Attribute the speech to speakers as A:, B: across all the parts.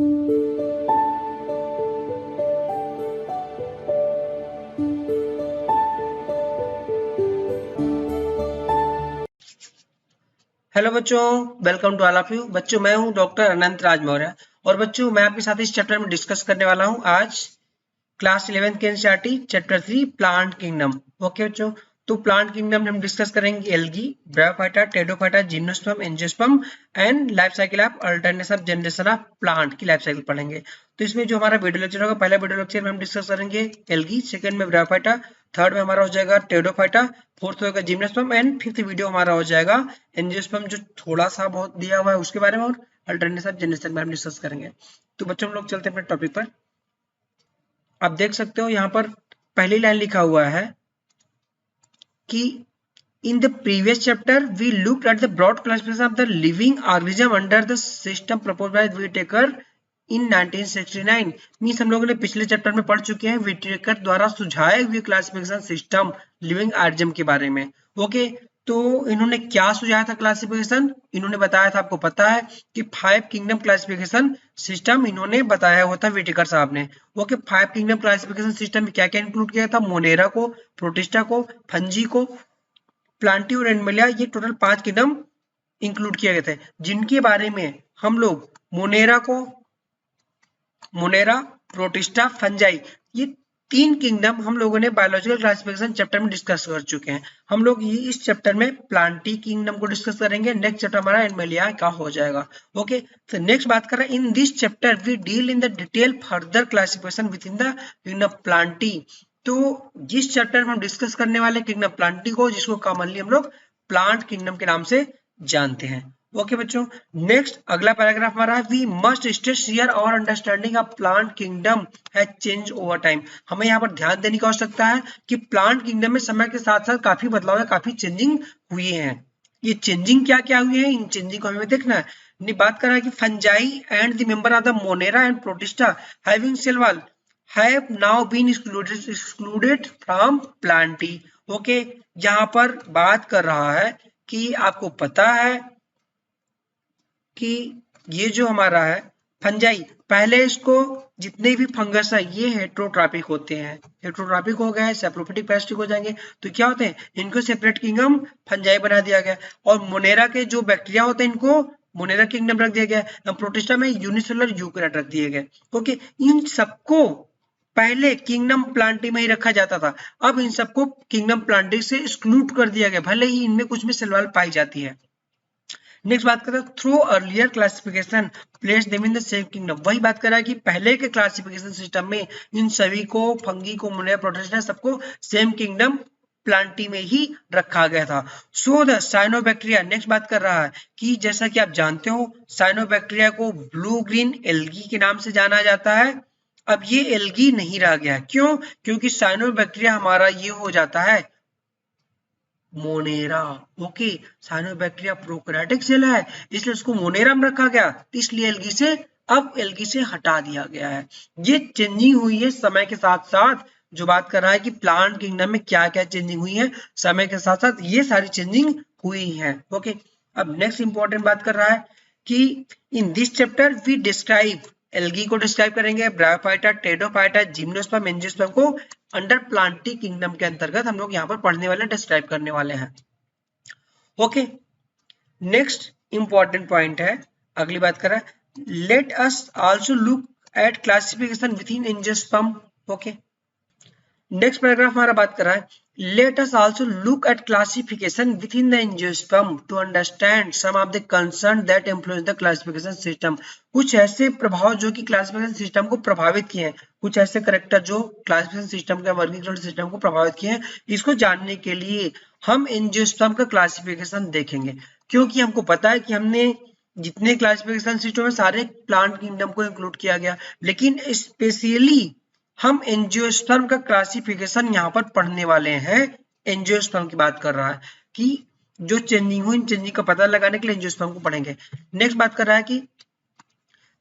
A: Hello बच्चों, welcome to all of you. बच्चों, मैं हूं डॉक्टर अनंत राज मौर्य और बच्चों मैं आपके साथ इस चैप्टर में डिस्कस करने वाला हूं आज क्लास 11 के NCERT chapter 3 plant kingdom. Okay बच्चों, तो प्लांट किंगडम में हम डिस्कस करेंगे algae, bryophyta, Pteridophyta, gymnosperm, angiosperm and life cycle of alternative generation of plant की लाइफ साइकिल पढ़ेंगे। तो इसमें जो हमारा वीडियो लेक्चर होगा, पहला वीडियो लेक्चर में हम डिस्कस करेंगे एल्गी, सेकंड में ब्रायोफाइटा, थर्ड में हमारा हो जाएगा टेडोफाइटा, फोर्थ होगा जिम्नोस्पर्म एंड फिफ्थ वीडियो हमारा हो जाएगा एंजियोस्पर्म, जो थोड़ा सा बहुत दिया हुआ है उसके बारे में, और अल्टरनेटिव जनरेशन में हम डिस्कस करेंगे। तो बच्चों हम लोग चलते हैं अपने टॉपिक पर। आप देख सकते हो यहाँ पर पहली लाइन लिखा हुआ है कि in the previous chapter we looked at the broad classification of the living organism under the system proposed by Whittaker in 1969। Means हम लोगों ने पिछले चैप्टर में पढ़ चुके हैं विटेकर द्वारा सुझाए हुए क्लासिफिकेशन सिस्टम लिविंग ऑर्गेनिज्म के बारे में। ओके, तो इन्होंने क्या सुझाया था क्लासिफिकेशन? इन्होंने बताया था, आपको पता है कि 5 किंगडम क्लासिफिकेशन सिस्टम इन्होंने बताया हुआ था विटेकर साहब ने। ओके, 5 किंगडम क्लासिफिकेशन सिस्टम में क्या क्या इंक्लूड किया था? मोनेरा को, प्रोटिस्टा को, फंजी को, प्लांटी और एनिमलिया, ये टोटल 5 किंगडम इंक्लूड किए गए थे, जिनके बारे में हम लोग मोनेरा, प्रोटिस्टा, फंजाई, ये 3 किंगडम हम लोगों ने बायोलॉजिकल क्लासिफिकेशन चैप्टर में डिस्कस कर चुके हैं। हम लोग ये इस चैप्टर में प्लांटी किंगडम को डिस्कस करेंगे। नेक्स्ट चैप्टर हमारा एनिमलिया का हो जाएगा। ओके, तो नेक्स्ट बात कर रहे हैं, in this chapter we deal in the detail further classification with in the kingdom Plantae. तो जिस चैप्टर में हम डिस्कस करने वाले किंगडम प्लांटी को, जिसको कॉमनली हम लोग प्लांट किंगडम के नाम से जानते हैं। ओके बच्चों, नेक्स्ट अगला पैराग्राफ हमारा है, we must stress here our understanding of plant kingdom has change over time. हमें यहाँ पर ध्यान देने की आवश्यकता है कि प्लांट किंगडम में समय के साथ साथ काफी बदलाव है, काफी चेंजिंग हुई है। ये चेंजिंग क्या क्या हुई है, इन चेंजिंग को हमें देखना है। बात कर रहा है कि fungi and the member of the Monera and Protista having cell wall have now been excluded from planty। Okay, यहाँ पर बात कर रहा है कि आपको पता है कि ये जो हमारा है फंजाई, पहले इसको जितने भी फंगस है ये हेट्रोट्रॉपिक होते हैं, हेट्रोट्रॉपिक हो गए, सैप्रोफिटिक पैरासिटिक हो जाएंगे, तो क्या होते हैं, इनको सेपरेट किंगडम फंजाई बना दिया गया। और मोनेरा के जो बैक्टीरिया होते हैं इनको मोनेरा किंगडम रख दिया गया, प्रोटिस्टा में यूनिसेलुलर यूकैरियोट रख दिए गए। ओके, इन सबको पहले किंगडम प्लांटी में ही रखा जाता था, अब इन सबको किंगडम प्लांटी से एक्सक्लूड कर दिया गया, भले ही इनमें कुछ में सेल वॉल पाई जाती है। नेक्स्ट बात करते हैं, through earlier classification place them in the same kingdom. वही बात कर रहा है कि पहले के क्लासिफिकेशन सिस्टम में इन सभी को, फंगी को, मोनेरा, प्रोटिस्टा, सबको सेम किंगडम प्लांटी में ही रखा गया था। सो द साइनोबैक्टीरिया, नेक्स्ट बात कर रहा है कि जैसा कि आप जानते हो साइनोबैक्टीरिया को ब्लू ग्रीन एल्गी के नाम से जाना जाता है। अब ये एल्गी नहीं रह गया, क्यों? क्योंकि साइनोबैक्टीरिया हमारा ये हो जाता है Monera. Okay, cyanobacteria prokaryotic cell है, इसलिए उसको मोनेरा में रखा गया, इसलिए एल्गी से अब एल्गी से हटा दिया गया है। ये चेंजिंग हुई है समय के साथ साथ। जो बात कर रहा है कि प्लांट किंगडम में क्या क्या चेंजिंग हुई है समय के साथ साथ, ये सारी चेंजिंग हुई है। ओके, अब नेक्स्ट इंपॉर्टेंट बात कर रहा है कि in this chapter we describe, algae को डिस्क्राइब करेंगे, ब्रायोफाइटा, टेडोफाइटा, जिम्नोस्पर्म, एंजियोस्पर्म को अंडर प्लांटी किंगडम के अंतर्गत हम लोग यहाँ पर पढ़ने वाले, डिस्क्राइब करने वाले हैं। ओके, नेक्स्ट इंपॉर्टेंट पॉइंट है, अगली बात कर रहा है, let us also look at classification with in angiosperm. Okay, next paragraph हमारा बात कर रहा है, let us also look at classification within the angiosperm to understand some of the concerns that influence the classification system। कुछ ऐसे प्रभाव जो कि क्लासिफिकेशन सिस्टम को प्रभावित किए हैं, कुछ ऐसे करैक्टर जो क्लासिफिकेशन सिस्टम का, वर्गीकरण सिस्टम को प्रभावित किए हैं, इसको जानने के लिए हम एंजियोस्पर्म का क्लासिफिकेशन देखेंगे। क्योंकि हमको पता है कि हमने जितने क्लासिफिकेशन सिस्टम है सारे प्लांट किंगडम को इंक्लूड किया गया, लेकिन स्पेशली हम एंजियोस्पर्म का क्लासिफिकेशन यहाँ पर पढ़ने वाले हैं। एंजियोस्पर्म की बात कर रहा है कि जो चेंजिंग हुई, इन चेंजिंग का पता लगाने के लिए एंजियोस्पर्म को पढ़ेंगे। नेक्स्ट बात कर रहा है कि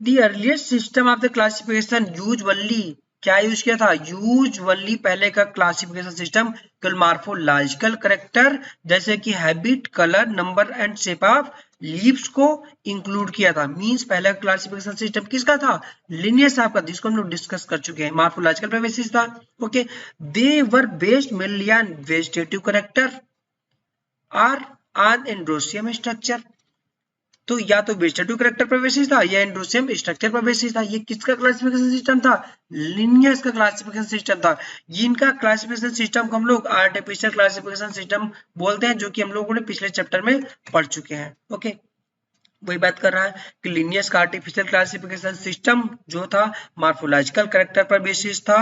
A: the earliest system of the classification usually क्या यूज किया था? यूजुअली पहले का क्लासिफिकेशन सिस्टम केवल मॉर्फोलॉजिकल कैरेक्टर जैसे कि habit, colour, number and shape of leaves को इंक्लूड किया था। मींस पहला क्लासिफिकेशन सिस्टम किसका था? लिनियस ऑफ का, जिसको हम लोग डिस्कस कर चुके हैं। मॉर्फोलॉजिकल पे बेसिस था। Okay, they were based mainly on vegetative character और ऑन एंड्रोसियम स्ट्रक्चर। तो या तो वेजिटेटिव कैरेक्टर पर बेसिस था या एंड्रोसियम स्ट्रक्चर पर बेसिस था। ये किसका क्लासिफिकेशन सिस्टम था? लिनियस का क्लासिफिकेशन सिस्टम था। इनका क्लासिफिकेशन सिस्टम को हम लोग आर्टिफिशियल क्लासिफिकेशन सिस्टम बोलते हैं, जो कि हम लोगों ने पिछले चैप्टर में पढ़ चुके हैं। ओके, वही बात कर रहा है कि लिनियस का आर्टिफिशियल क्लासिफिकेशन सिस्टम जो था मॉर्फोलॉजिकल कैरेक्टर पर बेसिस था,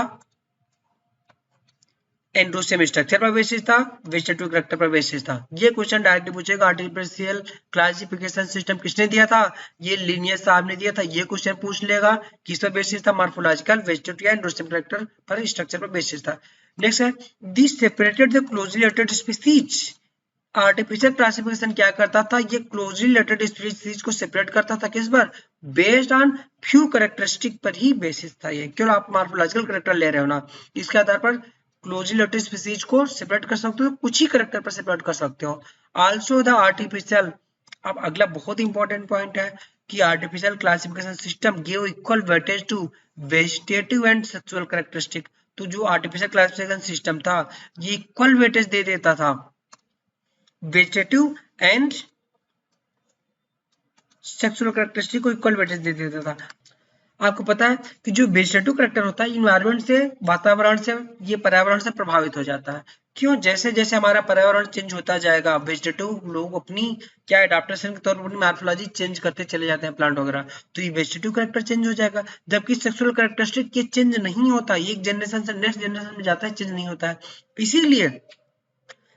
A: एंड्रोसियम स्ट्रक्चर पर बेसिस था, वेजिटेटिव कैरेक्टर पर बेसिस था। ये क्वेश्चन डायरेक्टली पूछेगा आर्टिफिशियल क्लासिफिकेशन सिस्टम किसने दिया था? ये लिनियस साहब ने दिया था। ये क्वेश्चन पूछ लेगा किस पर बेसिस था? मॉर्फोलॉजिकल, वेजिटेटिव या एंड्रोसियम कैरेक्टर पर स्ट्रक्चर पर बेसिस था। नेक्स्ट है this separated the closely related species. Artificial classification क्या करता था? ये क्लोजली रिलेटेड स्पीशीज को सेपरेट करता था किस पर? बेस्ड ऑन फ्यू कैरेक्टरिस्टिक पर ही बेसिस था। ये क्यों? आप मॉर्फोलॉजिकल कैरेक्टर ले रहे हो ना, इसके आधार पर क्लोजली रिलेटेड स्पीशीज को सेपरेट कर सकते हो, कुछ ही कैरेक्टर पर सेपरेट कर सकते हो। आल्सो द आर्टिफिशियल, अब अगला बहुत इंपॉर्टेंट पॉइंट है कि artificial classification system give equal weightage to vegetative and sexual characteristic. तो जो आर्टिफिशियल क्लासिफिकेशन सिस्टम था ये इक्वल वेटेज दे देता था वेजिटेटिव एंड सेक्सुअल कैरेक्टरिस्टिक को इक्वल वेटेज दे देता था। आपको पता है कि जो वेजिटेटिव कैरेक्टर होता है इन्वायरमेंट से, वातावरण से, ये पर्यावरण से प्रभावित हो जाता है। क्यों? जैसे जैसे हमारा पर्यावरण चेंज होता जाएगा, वेजिटेटिव लोग अपनी क्या एडाप्टेशन के तौर पर अपनी मॉर्फोलॉजी चेंज करते चले जाते हैं, प्लांट वगैरह, तो ये वेजिटेटिव कैरेक्टर चेंज हो जाएगा। जबकि सेक्सुअल कैरेक्टरिस्टिक ये चेंज नहीं होता, ये एक जनरेशन से नेक्स्ट जनरेशन में जाता है, चेंज नहीं होता है। इसीलिए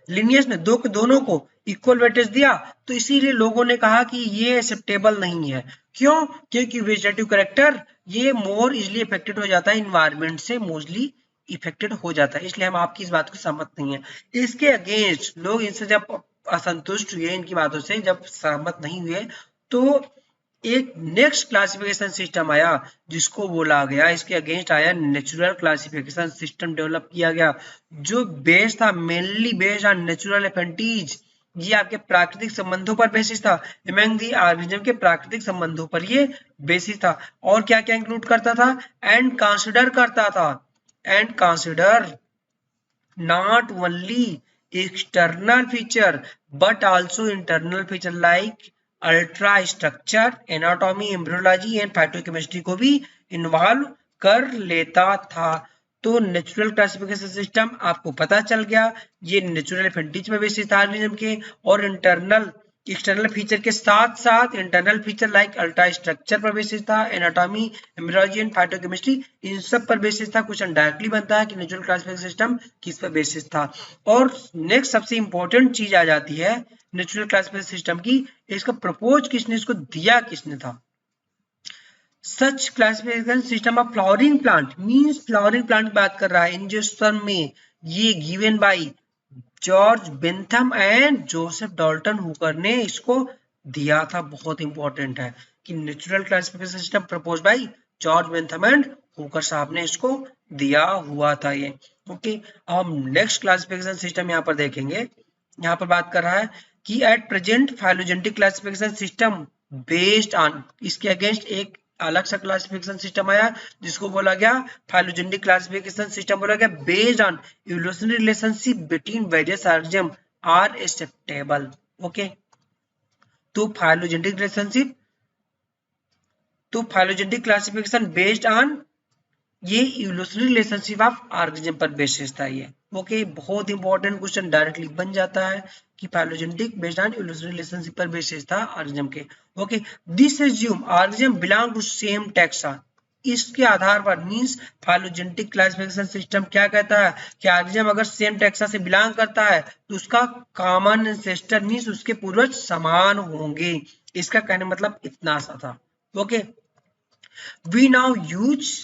A: लिनियस ने दोनों को इक्वल वेटेज दिया, तो इसीलिए लोगों ने कहा कि ये एक्सेप्टेबल नहीं है। क्यों? क्योंकि वेजिटेटिव कैरेक्टर ये मोर इजिली इफेक्टेड हो जाता है, इन्वायरमेंट से मोस्टली इफेक्टेड हो जाता है, इसलिए हम आपकी इस बात को सहमत नहीं है। इसके अगेंस्ट लोग इनसे जब असंतुष्ट हुए, इनकी बातों से जब सहमत नहीं हुए, तो एक नेक्स्ट क्लासिफिकेशन सिस्टम आया जिसको बोला गया, इसके अगेंस्ट आया नेचुरल क्लासिफिकेशन सिस्टम डेवलप किया गया, जो बेस्ड था mainly based on natural affinities. ये आपके प्राकृतिक संबंधों पर बेसिस था, अमंग दी ऑर्गेनिज्म के प्राकृतिक संबंधों पर ये बेसिस था। और क्या क्या इंक्लूड करता था? एंड कंसिडर करता था, and consider not only external feature but also internal feature like ultra structure, anatomy, embryology and phytochemistry को भी इन्वॉल्व कर लेता था। तो नेचुरल क्लासिफिकेशन सिस्टम आपको पता चल गया, ये नेचुरल एफिनिटीज पर बेसिस था ऑर्गेनिज्म के, और इंटरनल एक्सटर्नल फीचर के साथ साथ internal feature like ultra structure पर बेसिस था, एनाटॉमी, एम्ब्रियोलॉजी एंड फाइटोकेमिस्ट्री, इन सब पर बेसिस था। क्वेश्चन डायरेक्टली बनता है कि नेचुरल क्लासिफिकेशन सिस्टम किस पर बेसिस था। और नेक्स्ट सबसे इंपॉर्टेंट चीज आ जाती है नेचुरल क्लासिफिकेशन सिस्टम की, इसका प्रपोज किसने, इसको दिया किसने था? Such classification system of flowering plant, means flowering plant की बात कर रहा है, इंजेक्शन में ये given by George Bentham and Joseph Dalton Hooker ने इसको दिया था। बहुत इंपॉर्टेंट है कि natural classification system propose by George Bentham and Hooker साहब ने इसको दिया हुआ था ये। ओके, अब हम नेक्स्ट क्लासिफिकेशन सिस्टम यहाँ पर देखेंगे। यहाँ पर बात कर रहा है कि at present phylogenetic classification system based on, इसके अगेंस्ट एक अलग सा क्लासिफिकेशन सिस्टम आया जिसको बोला गया फाइलोजेनेटिक क्लासिफिकेशन सिस्टम, बोला गया based on evolutionary relationship between various organism are acceptable. Okay, तो फाइलोजेनेटिक रिलेशनशिप, तो फाइलोजेनेटिक क्लासिफिकेशन बेस्ड ऑन ये इवोल्यूशनरी रिलेशनशिप ऑफ ऑर्गेनिज्म पर बेसिस था ये। ओके, बहुत इंपॉर्टेंट क्वेश्चन डायरेक्टली बन जाता है कि phylogenetic based on evolutionary relationship पर बेसिस था ऑर्गेनिज्म के। Okay, this assume organism belong to same taxa, इसके आधार पर मींस फाइलोजेनेटिक क्लासिफिकेशन सिस्टम क्या कहता है कि ऑर्गेनिज्म अगर सेम टैक्सा से बिलोंग करता है तो उसका कॉमन एंसेस्टर मींस उसके पूर्वज समान होंगे। इसका कहने मतलब इतना सा था। Okay, we now use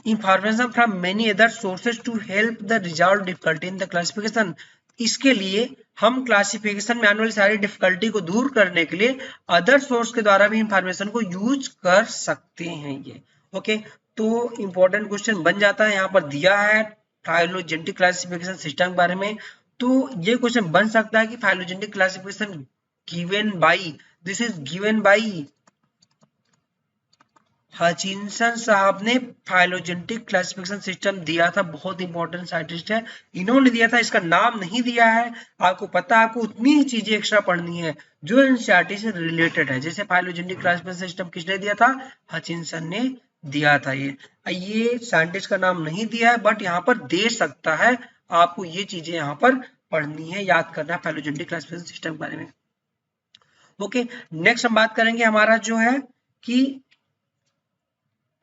A: information from many other sources to help the resolve difficulty in the classification। इसके लिए हम क्लासिफिकेशन में आने वाली सारी डिफिकल्टी को दूर करने के लिए अदर सोर्स के द्वारा भी इंफॉर्मेशन को यूज कर सकते हैं ये। ओके, तो इंपॉर्टेंट क्वेश्चन बन जाता है, यहाँ पर दिया है फाइलोजेनेटिक क्लासिफिकेशन सिस्टम के बारे में। तो ये क्वेश्चन बन सकता है कि phylogenetic classification given by, this is given by Hutchinson साहब ने फाइलोजेनेटिक क्लासिफिकेशन सिस्टम दिया था, बहुत इंपॉर्टेंट साइंटिस्ट है, इन्होंने दिया था, इसका नाम नहीं दिया है। आपको पता है, आपको उतनी ही चीजें एक्स्ट्रा पढ़नी है जो एनसीईआरटी से रिलेटेड है। जैसे फाइलोजेनेटिक क्लासिफिकेशन सिस्टम किसने दिया था? हचिंसन ने दिया था। ये साइंटिस्ट का नाम नहीं दिया है, बट यहाँ पर दे सकता है। आपको ये चीजें यहाँ पर पढ़नी है, याद करना है फाइलोजेनेटिक क्लासिफिकेशन सिस्टम के बारे में। ओके, नेक्स्ट हम बात करेंगे हमारा जो है कि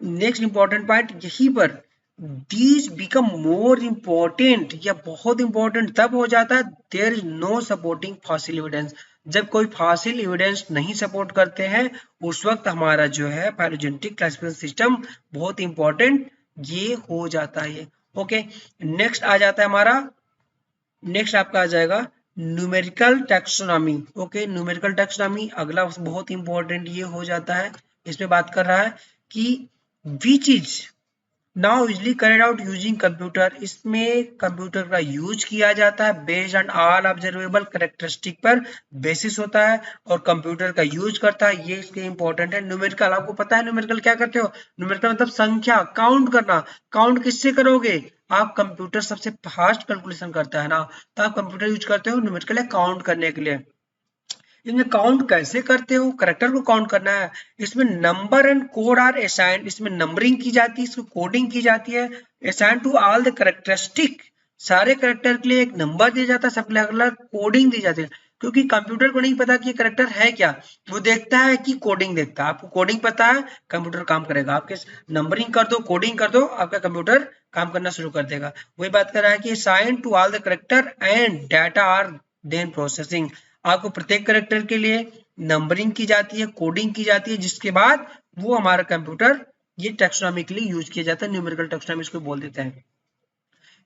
A: नेक्स्ट इंपॉर्टेंट पॉइंट यहीं पर, दीज बिकम मोर इंपॉर्टेंट, या बहुत इंपॉर्टेंट तब हो जाता है there is no supporting fossil evidence, जब कोई फॉसिल एविडेंस नहीं सपोर्ट करते हैं, उस वक्त हमारा जो है फाइलोजेनेटिक क्लासिफिकेशन सिस्टम बहुत इंपॉर्टेंट ये हो जाता है। ओके, नेक्स्ट आ जाता है हमारा, नेक्स्ट आपका आ जाएगा numerical taxonomy. Okay, numerical taxonomy अगला बहुत इंपॉर्टेंट ये हो जाता है। इसमें बात कर रहा है कि which is now usually carried out using computer, इसमें कंप्यूटर का यूज किया जाता है based on all observable characteristic पर बेसिस होता है, और कंप्यूटर का यूज करता है, ये इसके इंपॉर्टेंट है। न्यूमेरिकल आपको पता है न्यूमेरिकल क्या करते हो? न्यूमेरिकल मतलब संख्या, काउंट करना। काउंट किससे करोगे? आप कंप्यूटर सबसे फास्ट कैलकुलेशन करता है ना, तो आप कंप्यूटर यूज करते हो न्यूमेरिकल काउंट करने के लिए। इसमें काउंट कैसे करते हो? करेक्टर को काउंट करना है। इसमें number and code are assigned, इसमें नंबरिंग की जाती है, इसको कोडिंग की जाती है। Assigned to all the characteristic, सारे करेक्टर के लिए एक नंबर दिया जाता है, सबके अलग अलग कोडिंग दी जाती है, क्योंकि कंप्यूटर को नहीं पता कि ये करेक्टर है क्या, वो देखता है कि कोडिंग देखता है। आपको कोडिंग पता है, कंप्यूटर काम करेगा। आपके नंबरिंग कर दो, कोडिंग कर दो, आपका कंप्यूटर काम करना शुरू कर देगा। वही बात कर रहा है कि assigned to all the character and data are then processing, आपको प्रत्येक करेक्टर के लिए नंबरिंग की जाती है, कोडिंग की जाती है, जिसके बाद वो हमारा कंप्यूटर ये टैक्सोनॉमी के लिए यूज किया जाता है, न्यूमेरिकल टैक्सोनॉमी इसको बोल देते हैं।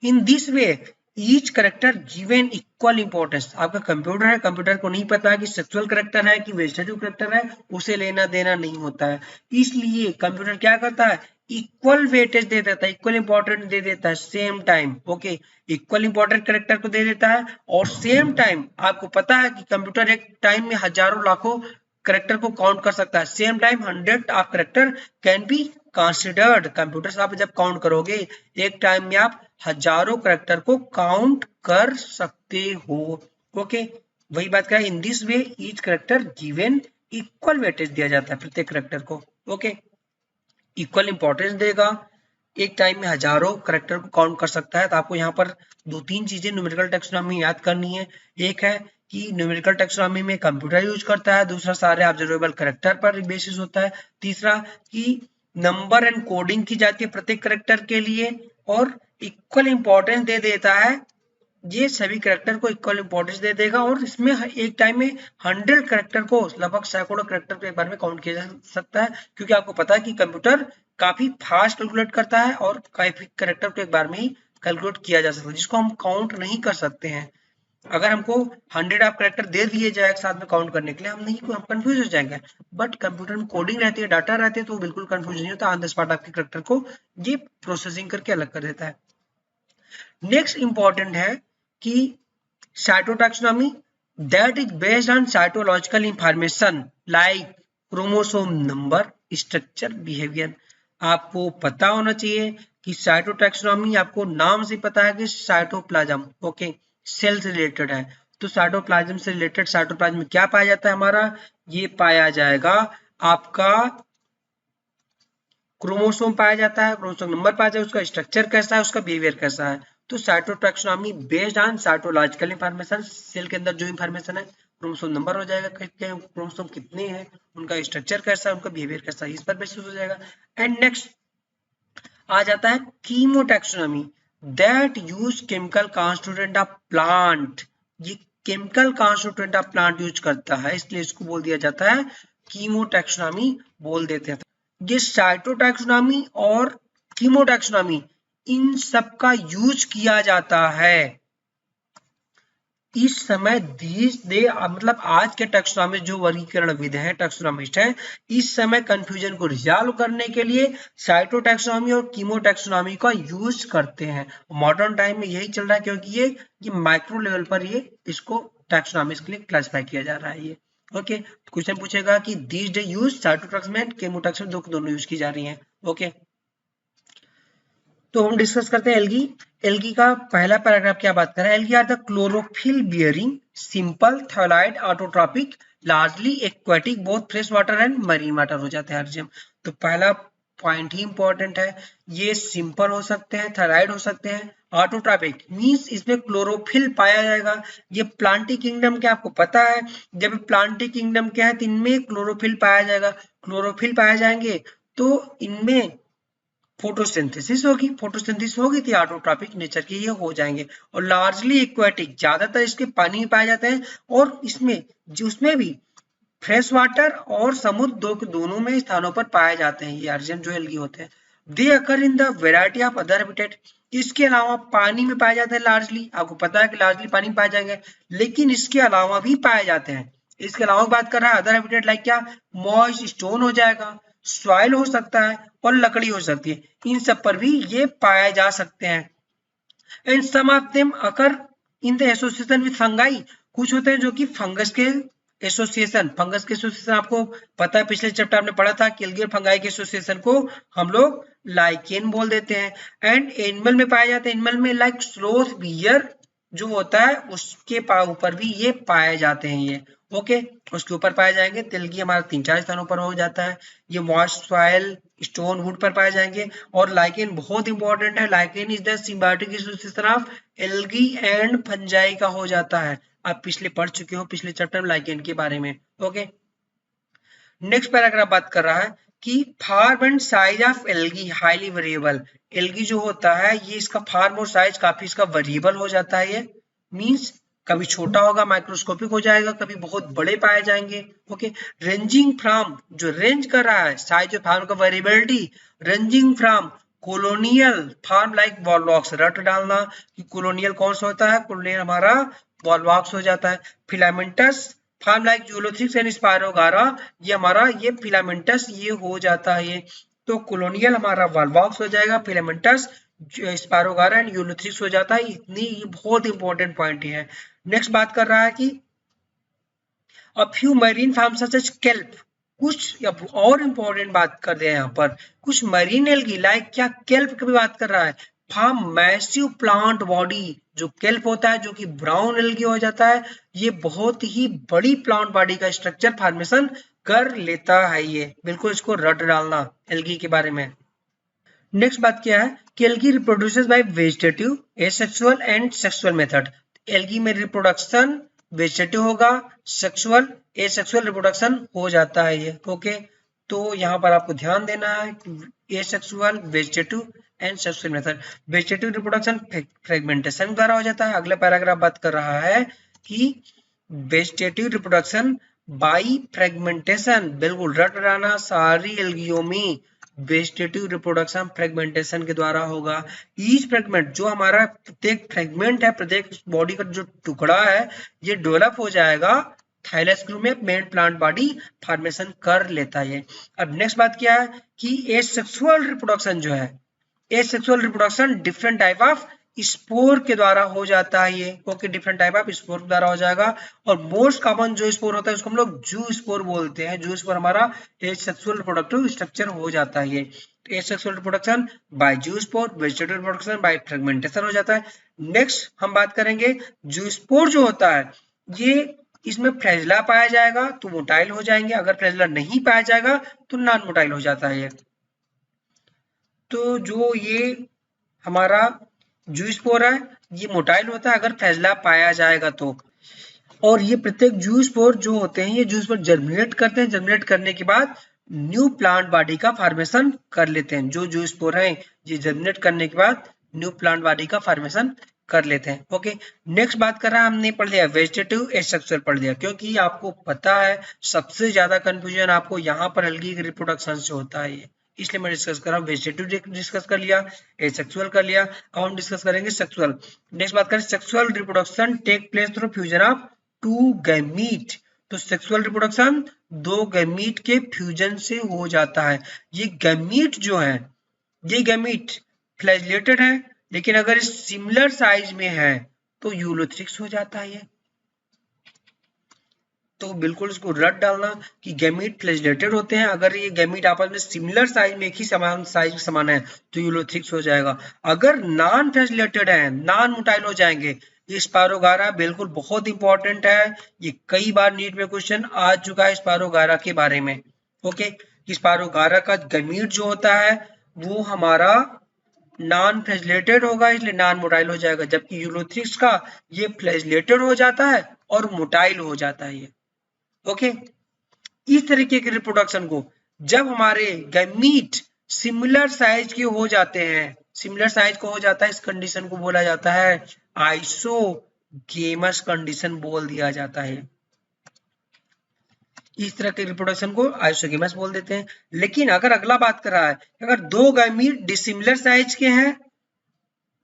A: In this way each character given equal importance, आपका कंप्यूटर है, कंप्यूटर को नहीं पता है कि सेक्सुअल करेक्टर है कि वेजिटेटिव करेक्टर है, उसे लेना देना नहीं होता है। इसलिए कंप्यूटर क्या करता है? इक्वल वेटेज दे देता है, इक्वल इंपॉर्टेंट दे देता है same time. Okay, equal important character को दे देता है, और सेम टाइम आपको पता है कि कंप्यूटर एक टाइम में हजारों लाखों करेक्टर को काउंट कर सकता है। Same time 100 of character can be considered. Computer से आप जब काउंट करोगे, एक टाइम में आप हजारों करेक्टर को काउंट कर सकते हो। ओके, वही बात करें, in this way each character given equal weightage दिया जाता है प्रत्येक करेक्टर को। ओके, इक्वल इंपॉर्टेंस देगा, एक टाइम में हजारों करेक्टर को काउंट कर सकता है। तो आपको यहाँ पर दो तीन चीजें न्यूमेरिकल टैक्सोनॉमी याद करनी है। एक है कि न्यूमेरिकल टैक्सोनॉमी में कंप्यूटर यूज करता है, दूसरा सारे ऑब्जर्वेबल करेक्टर पर बेसिस होता है, तीसरा कि नंबर एंड कोडिंग की जाती है प्रत्येक करेक्टर के लिए, और इक्वल इंपॉर्टेंस दे देता है, ये सभी करेक्टर को इक्वल इंपॉर्टेंस दे देगा। और इसमें एक टाइम में 100 करेक्टर को, लगभग सैकड़ों करेक्टर को एक बार में काउंट किया जा सकता है, क्योंकि आपको पता है कि कंप्यूटर काफी फास्ट कैलकुलेट करता है, और काफी करेक्टर को एक बार में ही कैलकुलेट किया जा सकता है, जिसको हम काउंट नहीं कर सकते हैं। अगर हमको 100 आप करेक्टर दे दिए जाए एक साथ में काउंट करने के लिए, हम कंफ्यूज हो जाएंगे। बट कंप्यूटर में कोडिंग रहती है, डाटा रहती है, तो बिल्कुल कंफ्यूज नहीं होता, ऑन द स्पॉट आपके करेक्टर को ये प्रोसेसिंग करके अलग कर देता है। नेक्स्ट इंपॉर्टेंट है कि cytotaxonomy, that is based on cytological information like chromosome number, structure, behaviour. आपको पता होना चाहिए कि साइटोटैक्सोनॉमी, आपको नाम से पता है कि साइटोप्लाज्म, ओके, सेल से रिलेटेड है। तो साइटोप्लाज्म से रिलेटेड, साइटोप्लाज्म में क्या पाया जाता है हमारा? ये पाया जाएगा आपका क्रोमोसोम पाया जाता है, क्रोमोसोम नंबर पाया जाता है, उसका स्ट्रक्चर कैसा है, उसका बिहेवियर कैसा है। तो cytotaxonomy based on cytological information, cell के अंदर जो इंफॉर्मेशन है, क्रोमोसोम नंबर हो जाएगा, क्रोमोसोम कितने हैं, उनका स्ट्रक्चर कैसा है, उनका बिहेवियर कैसा है, इस पर बेसिस हो जाएगा। एंड नेक्स्ट आ जाता है chemotaxonomy, that use chemical constituent of plant, ये chemical constituent of plant use करता है, इसलिए इसको बोल दिया जाता है कीमोटैक्सोनॉमी बोल देते हैं। ये साइटोटैक्सोनॉमी और कीमोटैक्सोनॉमी, इन सब का यूज किया जाता है इस समय मतलब आज के टैक्सोनॉमिस्ट जो वर्गीकरणविद हैं, टैक्सोनॉमिस्ट हैं, इस समय कंफ्यूजन को रिजॉल्व करने के लिए साइटोटैक्सोनॉमी और कीमोटैक्सोनॉमी का यूज करते हैं। मॉडर्न टाइम में यही चल रहा है, क्योंकि ये माइक्रो लेवल पर ये इसको टैक्सोनॉमिस्ट के लिए क्लासिफाई किया जा रहा है ये। ओके, क्वेश्चन पूछेगा कि this day use cytotaxonomy and कीमोटैक्सोनॉमी दोनों यूज की जा रही हैं। ओके, तो हम डिस्कस करते हैं एल्गी। एल्गी का पहला पैराग्राफ क्या बात कर रहा है? Algae are the chlorophyll bearing simple thalloid autotrophic largely aquatic both fresh water and marine water हो जाते हैं अर्जियम। तो पहला पॉइंट ही इंपॉर्टेंट है, ये सिंपल हो सकते हैं, थैलाइड हो सकते हैं, ऑटोट्रॉपिक मींस इसमें क्लोरोफिल पाया जाएगा। ये प्लांटी किंगडम के आपको पता है, जब प्लांटी किंगडम के है तो इनमें क्लोरोफिल पाया जाएगा। क्लोरोफिल पाए जाएंगे तो इनमें फोटोसिंथेसिस होगी, फोटोसिंथेसिस होगी तो ऑटोट्रॉपिक नेचर के ये हो जाएंगे। और लार्जली एक्वेटिक, ज्यादातर इसके पानी में पाए जाते हैं, और इसमें उसमें भी फ्रेश वाटर और समुद्र दोनों में स्थानों पर पाए जाते हैं ये अर्जियम जो एल्गी होते हैं। They occur in the variety of other habitat, इसके अलावा पानी में पाए जाते हैं लार्जली, आपको पता है कि लार्जली पानी में पाए जाएंगे, लेकिन इसके अलावा भी पाए जाते हैं। इसके अलावा बात कर रहा है अदर हैबिटेट लाइक क्या, मॉइस्ट स्टोन हो जाएगा, सॉइल हो सकता है, और लकड़ी हो सकती है, इन सब पर भी ये पाए जा सकते हैं। And some of them occur in the association with fungi, कुछ होते हैं जो कि फंगस के एसोसिएशन, फंगस के एसोसिएशन आपको पता है, पिछले चैप्टर आपने पढ़ा था कि एल्गी और फंगाई के एसोसिएशन को हम लोग लाइकेन बोल देते हैं। एंड एनिमल में पाए जाते हैं, एनिमल में लाइक स्लोथ बियर जो होता है उसके ऊपर भी ये पाए जाते हैं ये। ओके, उसके ऊपर पाए जाएंगे। तेलगी हमारा 3-4 स्थानों पर हो जाता है, ये मॉइस्ट सॉइल, स्टोन, वुड पर पाए जाएंगे। और लाइकेन बहुत इंपॉर्टेंट है, lichen is the symbiotic association of algae and fungi का हो जाता है। आप पिछले पढ़ चुके हो, पिछले चैप्टर में लाइकेन के बारे में। ओके, नेक्स्ट पैराग्राफ बात कर रहा है कि form and size of algae highly variable. Algae जो होता है ये इसका फॉर्म और साइज काफी इसका वेरिएबल हो जाता है, ये मींस कभी छोटा होगा माइक्रोस्कोपिक हो जाएगा, कभी बहुत बड़े पाए जाएंगे। ओके, रेंजिंग फ्रॉम, जो रेंज कर रहा है साइज और फॉर्म का variability, ranging from colonial form like Volvox, रट डालना कि कॉलोनियल कौन सा होता है, कॉलोनियल हमारा वॉलवॉक्स हो जाता है। Filamentous form like Ulothrix and spirogyra, ये हमारा ये फिलामेंटस ये हो जाता है ये। तो कॉलोनियल हमारा वॉलवॉक्स हो जाएगा, फिलामेंटस स्पायरोगारा एंड यूलोथ्रिक्स हो जाता है। इतनी ये बहुत इंपॉर्टेंट पॉइंट है। नेक्स्ट बात कर रहा है कि a few marine form such as kelp, कुछ और इंपॉर्टेंट बात कर दिया यहाँ पर, कुछ मरीन एल्गी लाइक क्या केल्प की बात कर रहा है, फॉर्म मैसिव प्लांट बॉडी। जो केल्प होता है जो कि ब्राउन एल्गी हो जाता है, ये बहुत ही बड़ी प्लांट बॉडी का स्ट्रक्चर फॉर्मेशन कर लेता है ये, बिल्कुल इसको रट डालना एल्गी के बारे में। नेक्स्ट बात क्या है कि algae reproduces bye vegetative, asexual and sexual method. Algae में रिप्रोडक्शन वेजिटेटिव होगा, सेक्सुअल एसेक्सुअल रिप्रोडक्शन हो जाता है ये। ओके, तो यहाँ पर आपको ध्यान देना है asexual, vegetative and sexual method. Vegetative reproduction fragmentation द्वारा हो जाता है। अगला पैराग्राफ बात कर रहा है कि वेजिटेटिव रिप्रोडक्शन बाई फ्रेगमेंटेशन, बिल्कुल रट डालना, सारी एल्गियों में वेजिटेटिव रिप्रोडक्शन फ्रेगमेंटेशन के द्वारा होगा। ईच फ्रेगमेंट, जो हमारा प्रत्येक फ्रेगमेंट है, प्रत्येक बॉडी का जो टुकड़ा है, ये डेवलप हो जाएगा थाइलस ग्रुप में, मेन प्लांट बॉडी फॉर्मेशन कर लेता है। अब नेक्स्ट बात क्या है कि एसेक्सुअल रिप्रोडक्शन जो है, asexual reproduction different type of spore के द्वारा हो जाता है ये। Okay, different type of spore के द्वारा हो जाएगा। और मोस्ट कॉमन जो स्पोर होता है उसको हम लोग जू स्पोर बोलते हैं। जू स्पोर हमारा एसेक्सुअल रिप्रोडक्टिव स्ट्रक्चर हो जाता है ये। एसेक्सुअल रिप्रोडक्शन बाय जू spore, vegetative reproduction by fragmentation हो जाता है। नेक्स्ट हम बात करेंगे जू स्पोर जो होता है, ये इसमें फ्लैजेला पाया जाएगा तो मोटाइल हो जाएंगे, अगर फ्लैजेला नहीं पाया जाएगा तो नॉन मोटाइल हो जाता है ये। तो जो ये हमारा जूस्पोर है ये मोटाइल होता है अगर फ्लैजेला पाया जाएगा तो। और ये प्रत्येक जूस्पोर जो होते हैं ये जूस्पोर जर्मिनेट करते हैं, जर्मिनेट करने के बाद न्यू प्लांट बॉडी का फॉर्मेशन कर लेते हैं। जो जूस्पोर है ये जर्मिनेट करने के बाद न्यू प्लांट बॉडी का फॉर्मेशन कर लेते हैं। ओके, नेक्स्ट बात कर रहा है, हमने पढ़ लिया वेजिटेटिव एसेक्सुअल पढ़ लिया, क्योंकि आपको पता है सबसे ज्यादा कंफ्यूजन आपको यहाँ पर एल्गी के रिप्रोडक्शन से होता है। इसलिए मैं डिस्कस कर रहा हूँ। वेजिटेटिव डिस्कस कर लिया, एसेक्सुअल कर लिया, अब हम डिस्कस करेंगे सेक्सुअल। नेक्स्ट बात करें sexual reproduction take place through fusion of two gamete. तो सेक्सुअल रिप्रोडक्शन दो गैमीट के फ्यूजन से हो जाता है। ये गैमीट जो है, ये गैमीट फ्लैजिलेटेड है, लेकिन अगर सिमिलर साइज में है तो यूलोथ्रिक्स हो जाता है ये। तो बिल्कुल इसको रट डालना कि गैमीट फ्लैजिलेटेड होते हैं, अगर ये गैमीट आपस में सिमिलर साइज में एक ही समान साइज में समान है तो यूलोथ्रिक्स हो जाएगा। अगर नॉन फ्लैजिलेटेड है, नॉन मोटाइल हो जाएंगे। ये स्पायरोगारा बिल्कुल बहुत इंपॉर्टेंट है, ये कई बार नीट में क्वेश्चन आ चुका है स्पायरोगारा के बारे में। ओके, स्पायरोगारा का गैमीट जो होता है वो हमारा नॉन फ्लैजिलेटेड होगा, इसलिए नॉन मोटाइल हो जाएगा, जबकि यूलोथ्रिक्स का ये फ्लैजिलेटेड हो जाता है और मोटाइल हो जाता है ये। ओके, इस तरीके के रिप्रोडक्शन को जब हमारे गैमीट सिमिलर साइज के हो जाते हैं, सिमिलर साइज को हो जाता है, इस कंडीशन को बोला जाता है आइसोगेमस कंडीशन बोल दिया जाता है। इस तरह के रिप्रोडक्शन को आइसोगेमस बोल देते हैं। लेकिन अगर अगला बात कर रहा है, अगर दो गैमीट डिसिमिलर साइज के हैं,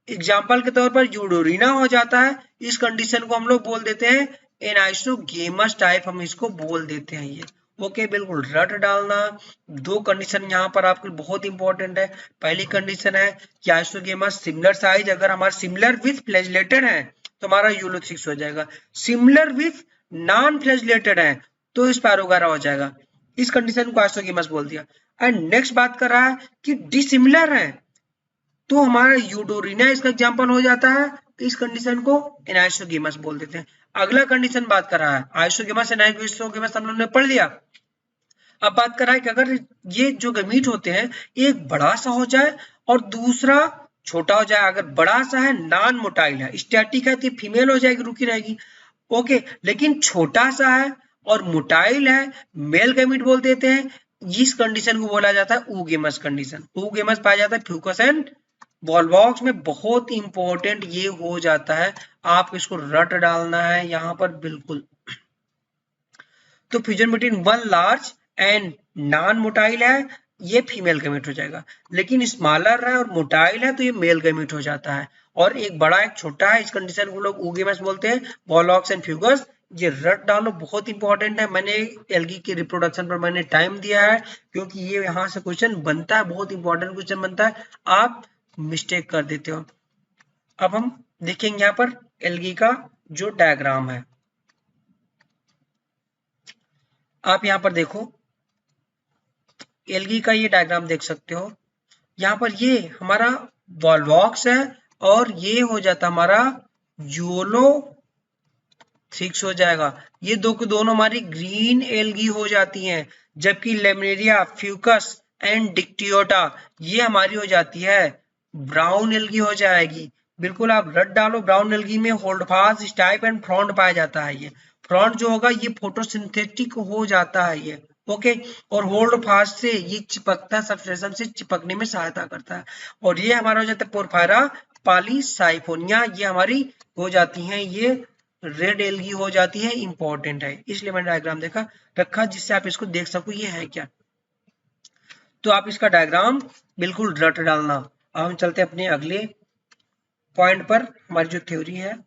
A: एग्जाम्पल के तौर पर यूडोरिना हो जाता है, इस कंडीशन को हम लोग बोल देते हैं एनाइसोगेमस टाइप, हम इसको बोल देते हैं ये। ओके, बिल्कुल रट डालना। दो कंडीशन यहाँ पर आपके बहुत इंपॉर्टेंट है। पहली कंडीशन है कि आइसोगेमस सिमिलर साइज, अगर हमारा सिमिलर विथ फ्लैजिलेटेड है तो हमारा यूलोथ्रिक्स हो जाएगा। सिमिलर विथ नॉन फ्लैजिलेटेड है तो स्पायरोगारा हो जाएगा। इस कंडीशन को आइसोगेमस बोल दिया। एंड नेक्स्ट बात कर रहा है कि डिसिमिलर है तो हमारा यूडोरिना इसका एग्जाम्पल हो जाता है, इस कंडीशन को एनाइसोगेमस बोल देते हैं। अगला कंडीशन बात कर रहा है आइसोगेमस एनाइसोगेमस हम लोग ने पढ़ लिया। अब बात कर रहा है कि अगर ये जो गैमीट होते हैं एक बड़ा सा हो जाए और दूसरा छोटा हो जाए। अगर बड़ा सा है, नॉन मोटाइल है, स्टैटिक है, तो फीमेल हो जाएगी, रुकी रहेगी। ओके, लेकिन छोटा सा है और मोटाइल है, मेल गैमीट बोल देते हैं। इस कंडीशन को बोला जाता है oogemus कंडीशन। oogemus पाया जाता है फ्यूकस एंड वॉल्वॉक्स में। बहुत इंपॉर्टेंट ये हो जाता है, आप इसको रट डालना है यहाँ पर बिल्कुल। तो fusion between one large and non motile है, ये फीमेल गैमेट हो जाएगा। लेकिन स्मॉलर है और मोटाइल है तो ये मेल गैमेट हो जाता है। और एक बड़ा एक छोटा है, इस कंडीशन को लोग oogemus बोलते हैं। वॉल्वॉक्स एंड फ्यूगस, ये रट डालो, बहुत इंपॉर्टेंट है। मैंने एल्गी के रिप्रोडक्शन पर मैंने टाइम दिया है क्योंकि ये यहाँ से क्वेश्चन बनता है, बहुत इंपॉर्टेंट क्वेश्चन बनता है, आप मिस्टेक कर देते हो। अब हम देखेंगे यहाँ पर एल्गी का जो डायग्राम है, आप यहाँ पर देखो एल्गी का ये डायग्राम देख सकते हो। यहाँ पर ये हमारा वॉल्वॉक्स है और ये हो जाता हमारा यूलोथ्रिक्स हो जाएगा। ये दो के दोनों हमारी ग्रीन एल्गी हो जाती हैं, जबकि लेमिनेरिया, फ्यूकस एंड डिक्टियोटा ये हमारी हो जाती है ब्राउन एल्गी हो जाएगी। बिल्कुल आप रट डालो। ब्राउन एल्गी में होल्डफास्ट, स्टाइप एंड फ्रॉन्ट पाया जाता है। ये फ्रॉन्ट जो होगा ये फोटोसिंथेटिक हो जाता है ये। ओके, और होल्ड फास्ट से ये चिपकता, सबस्ट्रेशन से चिपकने में सहायता करता है। और ये हमारा हो जाता है पोरफायरा पॉलीसाइफोनिया, ये हमारी हो जाती हैं, ये रेड एल्गी हो जाती है। इंपॉर्टेंट है, इसलिए मैंने डायग्राम देखा रखा जिससे आप इसको देख सको ये है क्या। तो आप इसका डायग्राम बिल्कुल रट डालना। अब हम चलते हैं अपने अगले पॉइंट पर, हमारी जो थ्योरी है।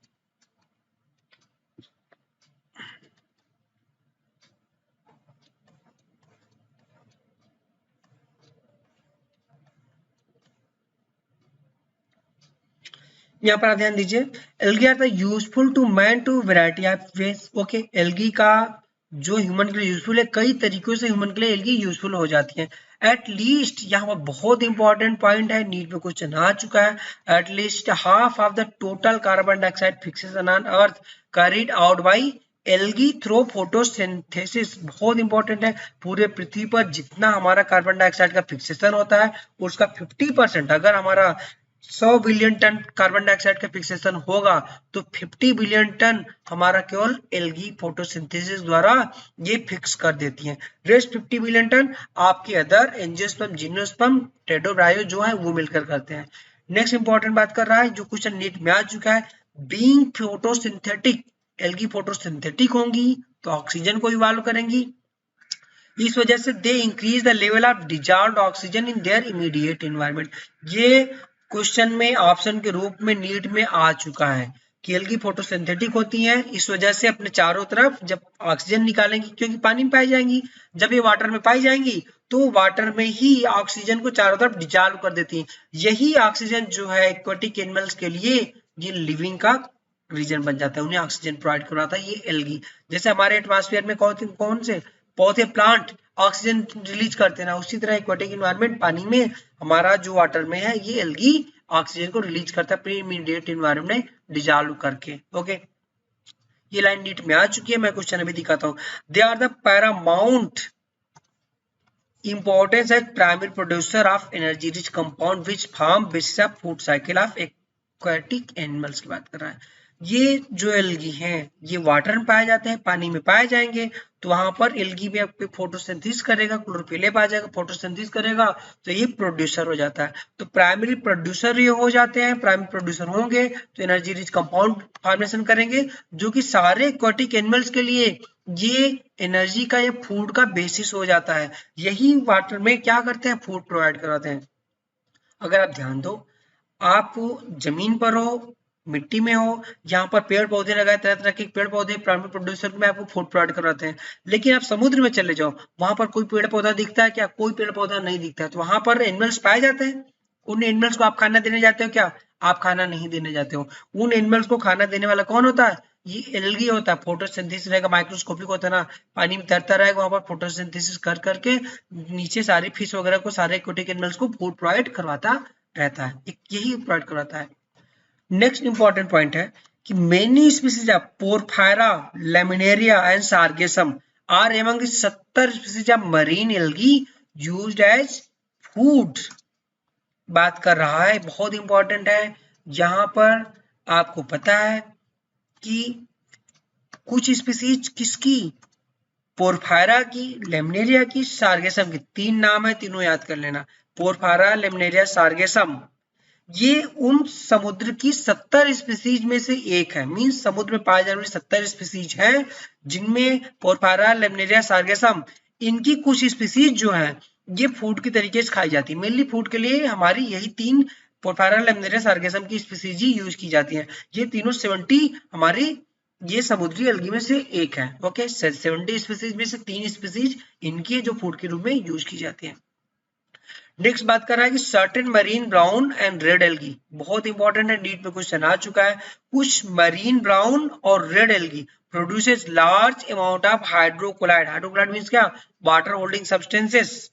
A: यहाँ पर आप ध्यान दीजिए, algae are the useful to man to variety of ways. Okay, algae का जो ह्यूमन के लिए यूजफुल है, कई तरीकों से ह्यूमन के लिए एल्गी यूजफुल हो जाती है। एट लीस्ट, यहाँ पर बहुत इंपॉर्टेंट पॉइंट है, नीट में क्वेश्चन आ चुका है। At least half of the total carbon dioxide fixation on earth carried out by algae through photosynthesis. बहुत इंपॉर्टेंट है, पूरे पृथ्वी पर जितना हमारा कार्बन डाइऑक्साइड का फिक्सेशन होता है उसका 50%, अगर हमारा 100 बिलियन टन कार्बन डाइऑक्साइड का फिक्सेशन होगा तो 50 बिलियन टन हमारा केवल एल्गी फोटोसिंथेसिस द्वारा ये फिक्स कर देती हैं। रेस्ट 50 बिलियन टन आपके अदर एंजियोस्पर्म, जिम्नोस्पर्म, टेट्राब्रायो जो है वो मिलकर करते हैं। नेक्स्ट इंपॉर्टेंट बात कर रहा है, जो क्वेश्चन नीट में आ चुका है, बीइंग फोटोसिंथेटिक, एल्गी फोटोसिंथेटिक होंगी तो ऑक्सीजन को इवॉल्व करेंगी, इस वजह से they increase the level of dissolved oxygen in their immediate environment. ये क्वेश्चन में ऑप्शन के रूप में नीट में आ चुका है कि एल्गी फोटोसिंथेटिक होती हैं, इस वजह से अपने चारों तरफ जब ऑक्सीजन निकालेंगी, क्योंकि पानी में पाई जाएंगी, जब ये वाटर में पाई जाएंगी तो वाटर में ही ऑक्सीजन को चारों तरफ डिजॉल्व कर देती हैं। यही ऑक्सीजन जो है एक्वेटिक एनिमल्स के लिए ये लिविंग का रीजन बन जाता है, उन्हें ऑक्सीजन प्रोवाइड करवाता है ये एल्गी। जैसे हमारे एटमॉस्फेयर में कौन से पौधे प्लांट ऑक्सीजन रिलीज करते हैं ना, उसी तरह एक्वेटिक एनवायरनमेंट पानी में हमारा जो वाटर में है ये एल्गी ऑक्सीजन को रिलीज करता है प्री इमीडिएट एनवायरनमेंट में डिजॉल्व करके। ओके, ये लाइन नीट में आ चुकी है, मैं क्वेश्चन अभी दिखाता हूँ। They are the paramount importance as primary producer of energy rich compound which form basis of food cycle of aquatic animals की बात कर रहा है। ये जो एल्गी हैं ये वाटर में पाए जाते हैं, पानी में पाए जाएंगे, तो वहां पर एल्गी भी आपके फोटोसिंथेसिस करेगा, क्लोरोफिल आ जाएगा, फोटोसिंथेसिस करेगा तो ये प्रोड्यूसर हो जाता है। तो प्राइमरी प्रोड्यूसर ये हो जाते हैं, प्राइमरी प्रोड्यूसर होंगे तो एनर्जी रिच कंपाउंड फॉर्मेशन करेंगे, जो कि सारे एक्वाटिक एनिमल्स के लिए ये एनर्जी का, ये फूड का बेसिस हो जाता है। यही वाटर में क्या करते हैं, फूड प्रोवाइड कराते हैं। अगर आप ध्यान दो, आप जमीन पर हो, मिट्टी में हो, यहाँ पर पेड़ पौधे लगाए, तरह तरह के पेड़ पौधे प्राइमरी प्रोड्यूसर में आपको फूड प्रोवाइड करवाते हैं। लेकिन आप समुद्र में चले जाओ, वहां पर कोई पेड़ पौधा दिखता है क्या? कोई पेड़ पौधा नहीं दिखता है। तो वहां पर एनिमल्स पाए जाते हैं, उन एनिमल्स को आप खाना देने जाते हो क्या? आप खाना नहीं देने जाते हो। उन एनिमल्स को खाना देने वाला कौन होता है? ये एल्गी होता है। फोटोसिंथेसिस रहेगा, माइक्रोस्कोपिक होता है ना, पानी में तैरता रहेगा, वहां पर फोटोसिंथेसिस कर करके नीचे सारी फिश वगैरह को, सारे एक्वेटिक एनिमल्स को फूड प्रोवाइड करवाता रहता है, यही प्रोवाइड करवाता है। नेक्स्ट इंपॉर्टेंट पॉइंट है कि many species of Porphyra, Laminaria and Sargassum are among the 70 species of marine algae used as food. बात कर रहा है, बहुत इंपॉर्टेंट है। यहां पर आपको पता है कि कुछ स्पीसीज किसकी, पोरफायरा की, लेमनेरिया की, सार्गेसम की, तीन नाम है, तीनों याद कर लेना। पोरफायरा, लेमनेरिया, सार्गेसम, ये उन समुद्र की 70 स्पीसीज में से एक है। मींस समुद्र में पाए जाने वाली 70 स्पीसीज हैं, जिनमें पोरफायरा, लेमनेरिया, सार्गेसम, इनकी कुछ स्पीसीज जो है ये फूड की तरीके से खाई जाती है। मेनली फूड के लिए हमारी यही तीन पोरफायरा, लेमनेरिया, सार्गेसम की स्पीसीज ही यूज की जाती है। ये तीनों 70 हमारी ये समुद्री एल्गी में से एक है। ओके, 70 स्पीसीज में से 3 स्पीसीज इनकी जो फूड के रूप में यूज की जाती है। नेक्स्ट बात कर रहा है कि certain marine brown and red algae, बहुत इंपॉर्टेंट है, नीट में क्वेश्चन आ चुका है। कुछ मरीन ब्राउन और red algae produces large amount of hydrochloride. Hydrochloride means क्या? वाटर होल्डिंग सब्सटेंसेस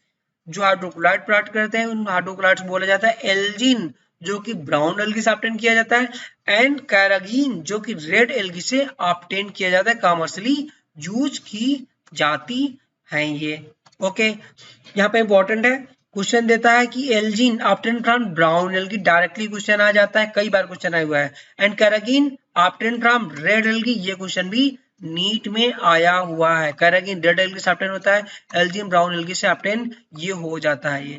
A: जो हाइड्रोक्लोराइड प्रोवाइड करते हैं, उन हाइड्रोक्लोराइड को बोला जाता है एल्जीन, जो कि ब्राउन एल्गी से ऑब्टेन किया जाता है, एंड कैरागीन, जो कि रेड एल्गी से ऑब्टेन किया जाता है, कमर्शियली यूज की जाती हैं ये। ओके, यहाँ पे इंपॉर्टेंट है, क्वेश्चन देता है कि algin obtain from brown algae, directly question आ जाता है, कई बार क्वेश्चन आया हुआ है। And carrageenan obtain from red algae, ये क्वेश्चन भी नीट में आया हुआ है। कैरागीन रेड एल्गी से ऑब्टेन होता है, एल्जीन ब्राउन एल्गी से ऑब्टेन ये हो जाता है ये।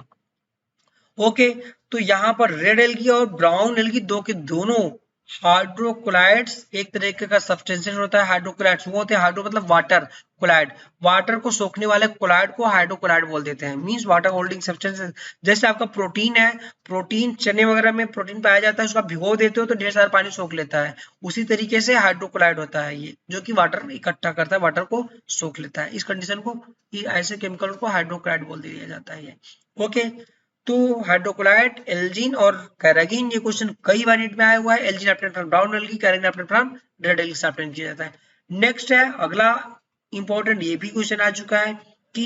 A: ओके, तो यहाँ पर रेड एल्गी और ब्राउन एल्गी दो के दोनों हाइड्रोक्लोराइड्स, एक तरीके का सब्सटेंसेस होता है हाइड्रोक्लोराइड्स, वो होते हैं हाइड्रो मतलब वाटर, क्लोराइड, वाटर को सोखने वाले क्लोराइड को हाइड्रोक्लोराइड बोल देते हैं, मींस वाटर होल्डिंग सब्सटेंसेस। जैसे आपका प्रोटीन है, प्रोटीन चने वगैरह में प्रोटीन पाया जाता है, उसका भिगो देते हो तो ढेर सारा पानी सोख लेता है, उसी तरीके से हाइड्रोक्लोराइड होता है ये, जो कि वाटर इकट्ठा करता है, वाटर को सोख लेता है। इस कंडीशन को, ऐसे केमिकल को हाइड्रोक्लोराइड बोल दिया जाता है ये। ओके, तो हाइड्रोक्लोराइड, एल्जीन और कैरागीन, ये क्वेश्चन कई बार नीट में आया हुआ है। Algin obtain from brown algae, carrageenan obtain from red algae से ऑब्टेन किया जाता है। नेक्स्ट है अगला इंपॉर्टेंट, ये भी क्वेश्चन आ चुका है कि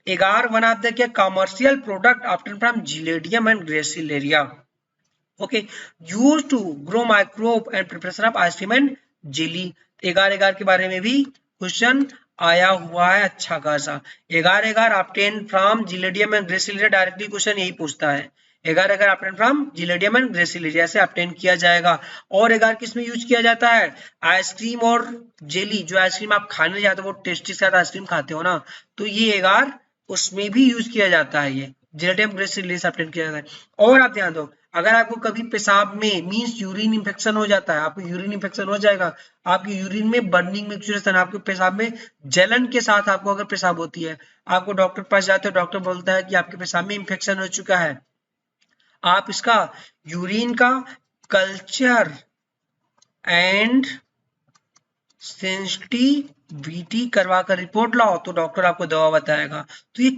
A: agar one of the commercial product obtain from Gelidium and Gracilaria, okay, used to grow microbe and preparation of ice cream and jelly. Agar agar के बारे में भी क्वेश्चन आया हुआ है अच्छा खासा। एगार agar obtain from Gelidium and gracilaria, directly question यही पूछता है। एगार agar obtain from Gelidium and gracilaria से ऑब्टेन किया जाएगा। और एगार किस में यूज किया जाता है? आइसक्रीम और जेली, जो आइसक्रीम आप खाने जाते हो, वो टेस्टी के साथ आइसक्रीम खाते हो ना, तो ये एगार उसमें भी यूज किया जाता है ये। जेलेटियम ग्लिसरीन सब्सटेंस किया जाता है। और आप ध्यान दो, अगर आपको कभी पेशाब में मींस यूरिन इन्फेक्शन हो जाता है, आपको यूरिन इन्फेक्शन हो जाएगा, आपकी यूरिन में बर्निंग मिक्सचुरेशन, आपके पेशाब में जलन के साथ आपको अगर पेशाब होती है, आपको डॉक्टर पास जाते हो, डॉक्टर बोलता है कि आपके पेशाब में इन्फेक्शन हो चुका है, आप इसका यूरिन का कल्चर एंड सेंसिटिविटी करवा कर रिपोर्ट लाओ, तो डॉक्टर आपको दवा बताएगा। तो ये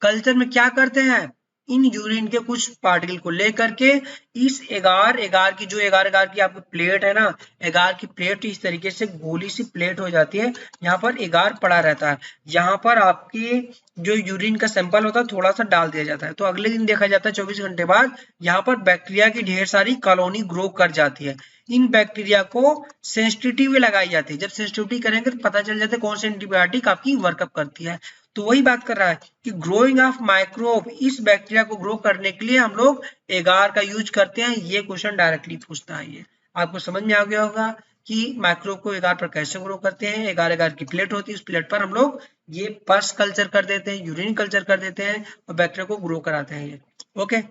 A: कल्चर में क्या करते हैं, इन यूरिन के कुछ पार्टिकल को लेकर के इस एगार की जो एगार की आपकी प्लेट है ना, एगार की प्लेट इस तरीके से गोली सी प्लेट हो जाती है, यहाँ पर एगार पड़ा रहता है, यहाँ पर आपके जो यूरिन का सैंपल होता है थोड़ा सा डाल दिया जाता है, तो अगले दिन देखा जाता है 24 घंटे बाद यहाँ पर बैक्टीरिया की ढेर सारी कॉलोनी ग्रो कर जाती है। इन बैक्टीरिया को सेंसिटिविटी लगाई जाती है, जब सेंसिटिविटी करेंगे तो पता चल जाता है कौन सी एंटीबायोटिक आपकी वर्कअप करती है। तो वही बात कर रहा है कि ग्रोइंग ऑफ माइक्रोब, इस बैक्टीरिया को ग्रो करने के लिए हम लोग एगार का यूज करते हैं। ये क्वेश्चन डायरेक्टली पूछता है, ये आपको समझ में आ गया होगा कि माइक्रोब को एगार पर कैसे ग्रो करते हैं। एगार की प्लेट होती है, उस प्लेट पर हम लोग ये पस कल्चर कर देते हैं, यूरिन कल्चर कर देते हैं और बैक्टीरिया को ग्रो कराते हैं ये। ओके,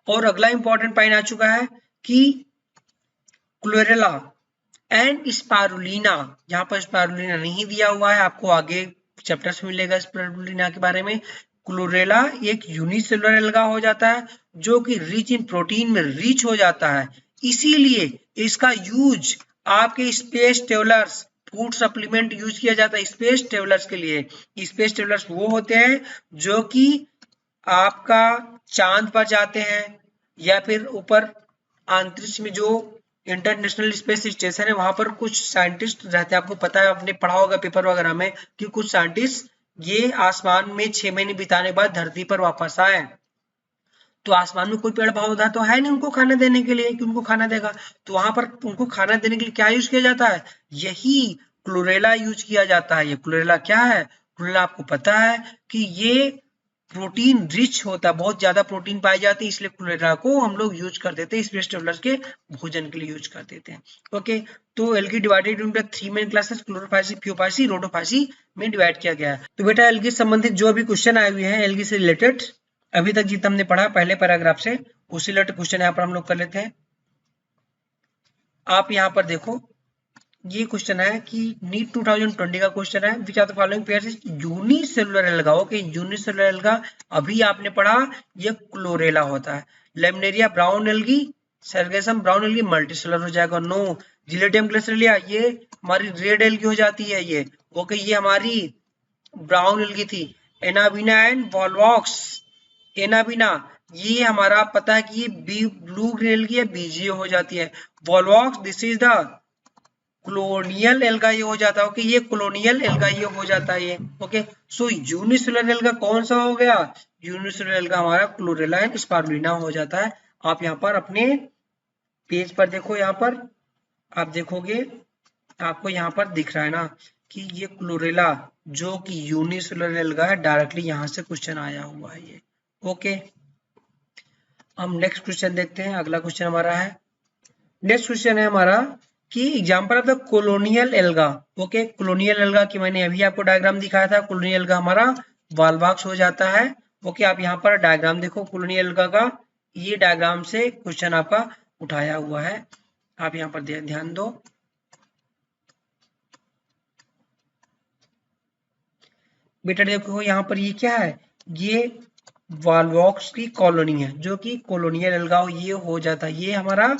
A: और अगला इंपॉर्टेंट पॉइंट आ चुका है कि क्लोरेला एंड स्पारुलिना, यहाँ पर स्पारुलिना नहीं दिया हुआ है, आपको आगे चैप्टर्स में मिलेगा स्पारुलिना के बारे में। क्लोरेला एक यूनिसेलुलर एल्गा हो जाता है जो कि रिच इन प्रोटीन में रिच हो जाता है, इसीलिए इसका यूज आपके space travellers food supplement use किया जाता है स्पेस ट्रेवलर्स के लिए। स्पेस ट्रेवलर्स वो होते हैं जो कि आपका चांद पर जाते हैं या फिर ऊपर अंतरिक्ष में जो इंटरनेशनल स्पेस स्टेशन है वहां पर कुछ साइंटिस्ट रहते हैं, आपको पता है, आपने पढ़ा होगा पेपर वगैरह में कि कुछ साइंटिस्ट ये आसमान में 6 महीने बिताने के बाद धरती पर वापस आए, तो आसमान में कोई पेड़ पौधा तो है नहीं उनको खाना देने के लिए कि उनको खाना देगा, तो वहां पर उनको खाना देने के लिए क्या यूज किया जाता है, यही क्लोरेला यूज किया जाता है। ये क्लोरेला क्या है, क्लोरेला आपको पता है कि ये प्रोटीन रिच होता है, बहुत ज्यादा प्रोटीन पाई जाती है, इसलिए क्लोरेला को हम लोग यूज कर देते हैं स्पेस ट्रेवलर्स के भोजन के लिए यूज कर देते हैं। ओके, तो algae divided into 3 main classes, Chlorophyceae, Phaeophyceae, Rhodophyceae में डिवाइड किया गया है। तो बेटा एल्गी से संबंधित जो भी क्वेश्चन आए हुए हैं एल्गी से रिलेटेड अभी तक जितना हमने पढ़ा पहले पैराग्राफ से, उसी रिलेटेड क्वेश्चन यहाँ पर हम लोग कर लेते हैं। आप यहाँ पर देखो, ये क्वेश्चन है कि नीट 2020 का क्वेश्चन है, which are the following pairs is unicellular alga. Okay, unicellular alga अभी आपने पढ़ा, ये क्लोरेला होता है। Laminaria brown algae, Sargassum brown algae multicellular हो जाएगा। नो, जिलेटियम ग्लिसरीलिया ये हमारी रेड एल्गी हो जाती है ये। ओके, ये हमारी ब्राउन एल्गी थी। एनाबिना एंड वॉल्वॉक्स, एनाबिना ये हमारा पता है कि ये ब्लू ग्रीन एल्गी है, बीजीओ हो जाती है। Volvox this is the colonial alga ये हो जाता है। ओके, ये कॉलोनियल एल्गा ये हो जाता है ये। ओके, सो यूनिसेलुलर एल्गा कौन सा हो गया, यूनिसेलुलर एल्गा हमारा क्लोरेला एंड स्पारुलिना हो जाता है। आप यहाँ पर अपने पेज पर देखो, यहाँ पर आप देखोगे आपको यहाँ पर दिख रहा है ना कि ये क्लोरेला जो कि यूनिसेलुलर एल्गा है, डायरेक्टली यहाँ से क्वेश्चन आया हुआ है ये। ओके, हम नेक्स्ट क्वेश्चन देखते हैं। अगला क्वेश्चन हमारा है, नेक्स्ट क्वेश्चन है हमारा कि example of the colonial alga. Okay, colonial alga की मैंने अभी आपको डायग्राम दिखाया था। कॉलोनियल एल्गा हमारा वॉल्वॉक्स हो जाता है। ओके, आप यहाँ पर डायग्राम देखो कॉलोनियल एल्गा का, ये डायग्राम से क्वेश्चन आपका उठाया हुआ है, आप यहाँ पर ध्यान दो। बेटा देखो यहाँ पर ये क्या है, ये वॉल्वॉक्स की कॉलोनी है जो कि कॉलोनियल एल्गा ये हो जाता है, ये हमारा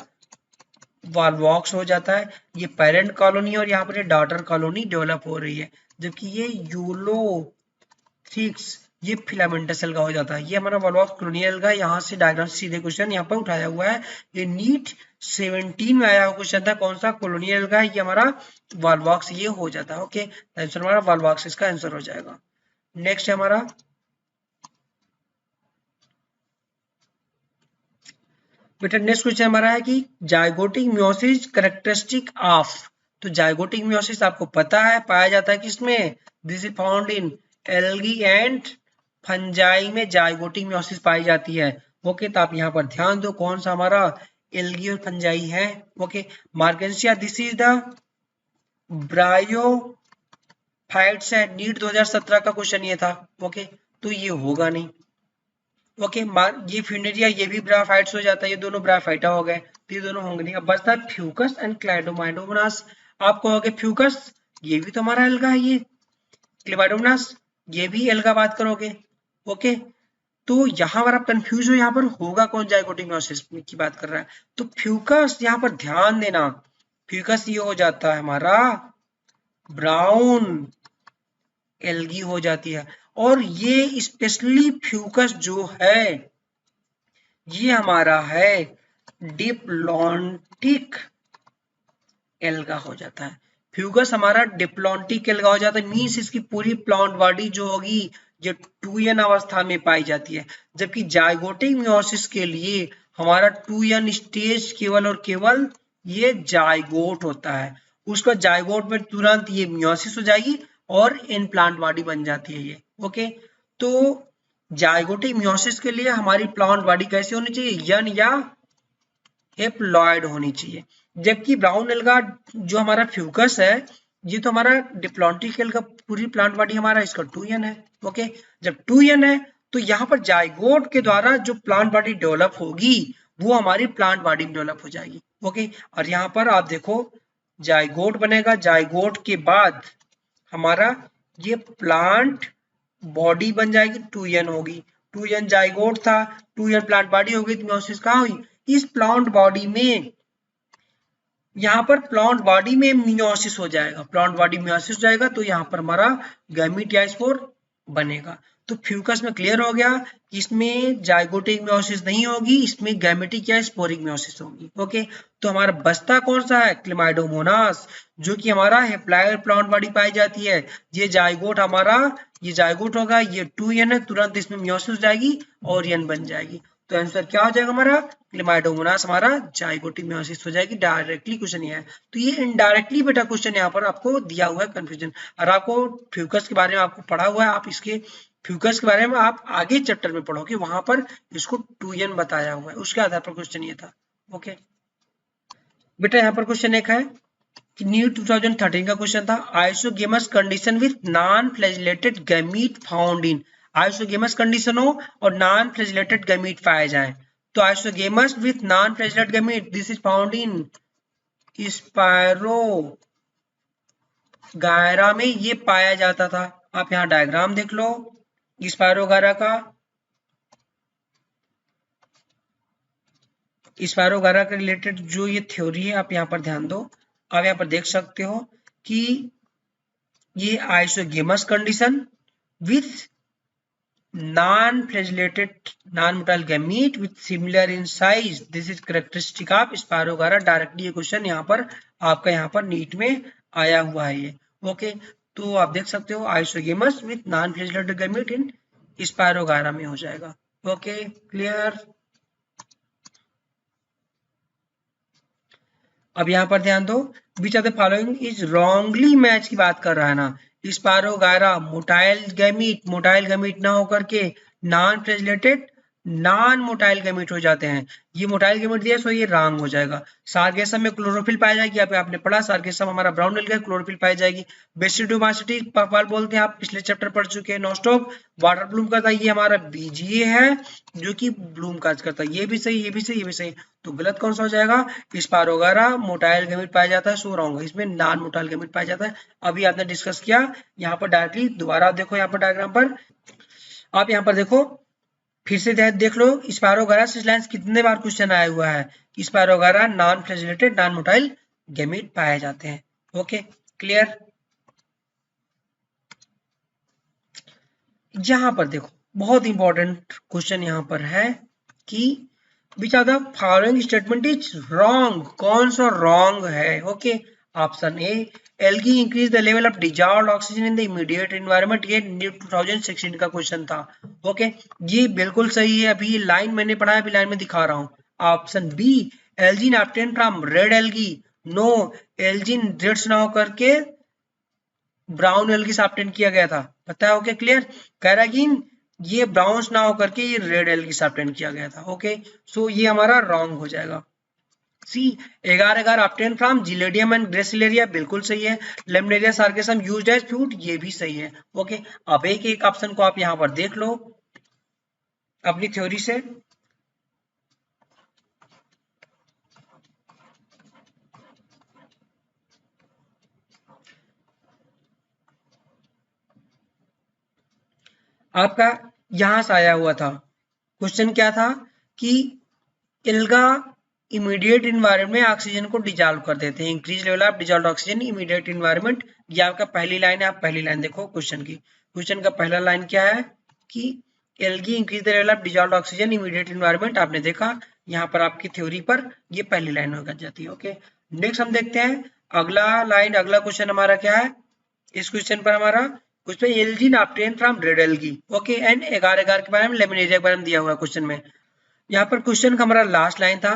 A: वॉल्वॉक्स हो जाता है। ये पेरेंट कॉलोनी है और यहाँ पर डॉटर कॉलोनी डेवलप हो रही है, जबकि ये यूलोथ्रिक्स ये फिलामेंटस एल्गा हो जाता है। ये हमारा वॉल्वॉक्स कॉलोनियल एल्गा, यहाँ से डायग्राम सीधे क्वेश्चन यहाँ पर उठाया हुआ है। ये नीट 17 में आया हुआ क्वेश्चन था, कौन सा, कॉलोनियल एल्गा, ये हमारा वॉल्वॉक्स ये हो जाता है। ओके, आंसर हमारा वॉल्वॉक्स इसका आंसर हो जाएगा। नेक्स्ट है हमारा बेटा, नेक्स्ट क्वेश्चन हमारा है कि जाइगोटिक मियोसिस कैरेक्टरिस्टिक ऑफ। तो जाइगोटिक मियोसिस आपको पता है पाया जाता है किसमें, this is found in algae and fungi में जाइगोटिक मियोसिस पाई जाती है। ओके, तो आप यहाँ पर ध्यान दो कौन सा हमारा एल्गी और फंजाई है। Okay, मार्केंसिया this is the bryophytes है, नीट 2017 का क्वेश्चन ये था। ओके, तो ये होगा नहीं, ओके, ये फ्यूनेरिया ये भी ब्रायोफाइट्स हो जाता है, ये दोनों ब्रायोफाइटा हो गए, तो ये दोनों होंगे नहीं। अब बचता है फ्यूकस एंड क्लाइडोमाइडोमोनास। आप कहोगे फ्यूकस ये भी तो हमारा एल्गा है, ये क्लाइडोमोनास ये भी एल्गा बात करोगे। ओके, तो यहाँ पर आप कंफ्यूज हो, यहाँ पर होगा कौन जाइगोटिक मियोसिस की बात कर रहा है। तो फ्यूकस यहाँ पर ध्यान देना, फ्यूकस ये हो जाता है हमारा ब्राउन एल्गी हो जाती है। और ये स्पेशली फ्यूकस जो है ये हमारा है डिप्लॉन्टिक एल्गा हो जाता है। फ्यूगस हमारा डिप्लॉन्टिक एल्गा हो जाता है, मीन्स इसकी पूरी प्लांट बॉडी जो होगी ये 2n अवस्था में पाई जाती है। जबकि जाइगोटिक मियोसिस के लिए हमारा 2n स्टेज केवल और केवल ये जाइगोट होता है। उसका जाइगोट में तुरंत ये मियोसिस हो जाएगी और इन प्लांट बॉडी बन जाती है ये। ओके, तो जाइगोटिक मियोसिस के लिए हमारी प्लांट बॉडी कैसी होनी चाहिए, यन या हेप्लॉइड होनी चाहिए। जबकि ब्राउन एल्गा जो हमारा फ्यूकस है ये तो हमारा डिप्लॉन्टिक एल्गा, पूरी प्लांट बॉडी हमारा इसका 2n है। ओके, जब 2n है तो यहाँ पर जाइगोट के द्वारा जो प्लांट बॉडी डेवलप होगी वो हमारी प्लांट बॉडी में डेवलप हो जाएगी। ओके, और यहाँ पर आप देखो जाइगोट बनेगा, जाइगोट के बाद हमारा ये प्लांट बॉडी बन जाएगी, 2n होगी, 2n जाइगोट था, 2n प्लांट बॉडी होगी, तो मियोसिस कहाँ हुई, इस प्लांट बॉडी में। यहाँ पर प्लांट बॉडी में मियोसिस हो जाएगा, प्लांट बॉडी मियोसिस हो जाएगा तो यहाँ पर हमारा गैमीट या स्पोर बनेगा। तो फ्यूकस में क्लियर हो गया, इसमें जाइगोटिक मियोसिस नहीं होगी, इसमें गैमेटिक या स्पोरिक मियोसिस होगी। ओके, तो हमारा बस्ता कौन सा है, क्लेमाइडोमोनास, जो कि हमारा हेप्लॉइड प्लांट बॉडी पाई जाती है। ये जाइगोट हमारा, ये जाइगोट होगा, ये 2n है, तुरंत इसमें मियोसिस हो जाएगी और n बन जाएगी। तो आंसर क्या हो जाएगा हमारा, क्लेमाइडोमोनास हमारा जाइगोटिक मियोसिस हो जाएगी। डायरेक्टली क्वेश्चन ये है, तो ये इनडायरेक्टली बेटा क्वेश्चन यहाँ पर आपको दिया हुआ है कंफ्यूजन। और आपको फ्यूकस के बारे में आपको पढ़ा हुआ है, आप इसके फ्यूकस के बारे में आप आगे चैप्टर में पढ़ोगे, वहां पर इसको 2n बताया हुआ है, उसके आधार पर क्वेश्चन ये था। ओके बेटा, यहाँ पर क्वेश्चन एक है न्यू 2013 का क्वेश्चन था, isogamous condition with non flagellated gamete found in. Isogamous condition हो और नॉन फ्लैजिलेटेड गैमीट पाए जाए, तो isogamous with non flagellated gamete this is found in spirogyra में ये पाया जाता था। आप यहाँ डायग्राम देख लो स्पायरोगायरा का, स्पायरोगायरा के रिलेटेड जो ये थ्योरी है आप यहाँ पर ध्यान दो। आप यहाँ पर देख सकते हो कि ये isogamous condition with non flagellated non motile gamete with similar in size, this is characteristic of spirogyra. Directly ये क्वेश्चन यहाँ पर आपका यहाँ पर नीट में आया हुआ है ये। ओके, तो आप देख सकते हो isogamous with non flagellated gamete in spirogyra में हो जाएगा। Okay clear. अब यहाँ पर ध्यान दो, which of the following is wrongly match की बात कर रहा है ना, स्पायरोगायरा मोटाइल गैमीट ना होकर के non flagellated non motile gamete हो जाते हैं। ये मोटाइल गैमीट दिया सो ये रॉन्ग हो जाएगा। सार्गेसम में क्लोरोफिल पाई जाएगी, यहाँ पे आपने पढ़ा सार्गेसम हमारा ब्राउन एल्गा, क्लोरोफिल पाई जाएगी। बेसिडोमासिटी पर्पल बोलते हैं, आप पिछले चैप्टर पढ़ चुके हैं। नॉस्टॉक वाटर ब्लूम करता है, ये हमारा बीजीए है जो कि ब्लूम काज करता है। ये भी सही, ये भी सही, ये भी सही, तो गलत कौन सा हो जाएगा, स्पायरोगायरा मोटाइल गैमीट पाया जाता है, सो रॉन्ग है, इसमें नॉन मोटाइल गैमीट पाया जाता है। अभी आपने डिस्कस किया, यहाँ पर डायरेक्टली दोबारा देखो, यहाँ पर डायग्राम पर आप यहाँ पर देखो, फिर से देख लो स्पायरोगायरा से लाइंस कितने बार क्वेश्चन आया हुआ है। Spirogyra non flagellated non motile gamete पाए जाते हैं। Okay clear. यहाँ पर देखो बहुत इंपॉर्टेंट क्वेश्चन यहाँ पर है कि which are the following statement is wrong, कौन सा रॉन्ग है। Okay, option A algae increase the level of dissolved oxygen in the immediate environment, ये 2016 का क्वेश्चन था। ओके, ये बिल्कुल सही है, अभी लाइन मैंने पढ़ा है, अभी लाइन में दिखा रहा हूँ। Option B algin obtain from red algae, no algin reds ना होकर के ब्राउन एल्गी से ऑब्टेन किया गया था, पता है। ओके क्लियर, कैरागिन ये ब्राउन्स ना होकर के ये रेड एल्गी से ऑब्टेन किया गया था। ओके, सो ये हमारा रॉन्ग हो जाएगा। सी एगार agar obtain from Gelidium and gracilaria, बिल्कुल सही है। लेमनेरिया सार्गेसम यूज्ड एज फ्रूट, ये भी सही है। ओके, अब एक एक ऑप्शन को आप यहाँ पर देख लो, अपनी थ्योरी से। आपका यहां से आया हुआ था क्वेश्चन, क्या था कि एल्गा इमीडिएट इन्वायरमेंट में ऑक्सीजन को डिजॉल्व कर देते हैं, increase level of dissolve oxygen immediate environment. ये आपका पहली लाइन है, आप पहली लाइन देखो क्वेश्चन की। क्वेश्चन का पहला लाइन क्या है कि algae increase the level of dissolve oxygen immediate environment, आपने देखा यहाँ पर आपकी थ्योरी पर ये पहली लाइन हो जाती है। ओके, नेक्स्ट हम देखते हैं अगला लाइन, अगला क्वेश्चन हमारा क्या है इस क्वेश्चन पर हमारा, कुछ पे algin obtain from red algae. Okay, and agar agar के बारे में लेमिनेरिया के बारे में दिया हुआ है क्वेश्चन में। यहाँ पर क्वेश्चन का हमारा लास्ट लाइन था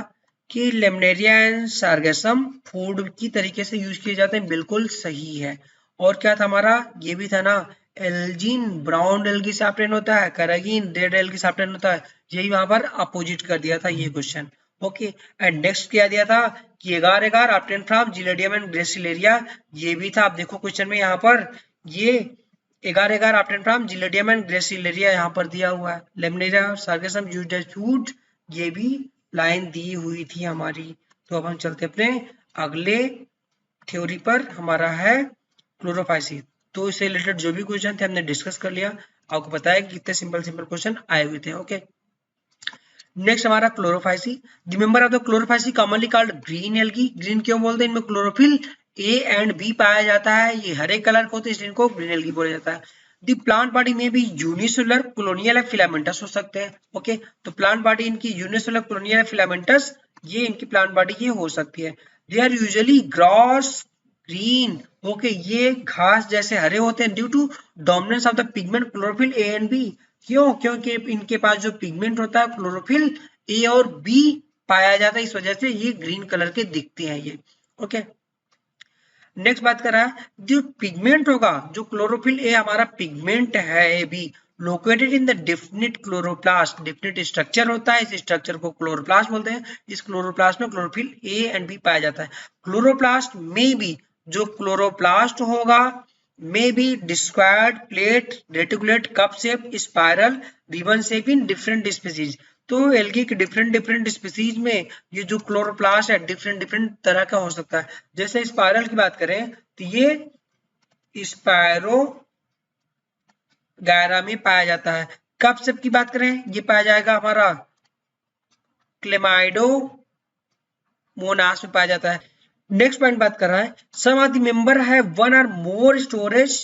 A: कि लेमिनेरिया एंड सार्गेसम फूड की तरीके से यूज किए जाते हैं, बिल्कुल सही है। और क्या था हमारा, ये भी था ना, एल्जीन ब्राउन एल्गी से ऑब्टेन होता है, कैरागीन रेड एल्गी से ऑब्टेन होता है, यही वहां पर अपोजिट कर दिया था ये क्वेश्चन। ओके, एंड नेक्स्ट क्या दिया था कि एगार agar obtain from Gelidium and gracilaria, ये भी था। आप देखो क्वेश्चन में यहाँ पर ये agar agar obtain from Gelidium and Gracilaria यहाँ पर दिया हुआ है। Laminaria Sargassum used as food, ये भी लाइन दी हुई थी हमारी। तो अब हम चलते अपने अगले थ्योरी पर, हमारा है क्लोरोफाइसी। तो इससे रिलेटेड जो भी क्वेश्चन थे हमने डिस्कस कर लिया, आपको पता है कि कितने सिंपल सिंपल क्वेश्चन आए हुए थे। ओके, नेक्स्ट हमारा Chlorophyceae. The member of the Chlorophyceae commonly called green algae. Green क्यों बोलते हैं, इनमें क्लोरोफिल ए एंड बी पाया जाता है, ये हरे कलर को होते हैं इसलिए इनको ग्रीन एल्गी बोला जाता है। दी प्लांट बॉडी में भी यूनिसेलुलर कॉलोनियल या फिलामेंटस हो सकते हैं। ओके, तो प्लांट बॉडी इनकी यूनिसेलुलर कॉलोनियल या फिलामेंटस, ये इनकी प्लांट बॉडी ये हो सकती है। They are usually grass green. Okay, ये घास जैसे हरे होते हैं due to dominance of the pigment chlorophyll A and B. क्यों, क्योंकि इनके पास जो पिगमेंट होता है क्लोरोफिल ए और बी पाया जाता है, इस वजह से ये ग्रीन कलर के दिखते हैं ये। ओके, नेक्स्ट बात कर रहा है, जो पिगमेंट होगा, जो क्लोरोफिल ए हमारा पिगमेंट है A B, located in the definite chloroplast, definite structure होता है, इस स्ट्रक्चर को क्लोरोप्लास्ट बोलते हैं। इस क्लोरोप्लास्ट में क्लोरोफिल ए एंड बी पाया जाता है। क्लोरोप्लास्ट में भी, जो क्लोरोप्लास्ट होगा may be described plate reticulate cup shape spiral ribbon shape in different species। तो एल्गी के डिफरेंट स्पीसीज में ये जो क्लोरोप्लास्ट है डिफरेंट तरह का हो सकता है। जैसे स्पाइरल की बात करें तो ये स्पायरो गायरा में पाया जाता है। कप शेप की बात करें ये पाया जाएगा हमारा क्लेमाइडो मोनास में पाया जाता है। नेक्स्ट पॉइंट बात कर रहा है, सम ऑफ द मेंबर है वन और मोर स्टोरेज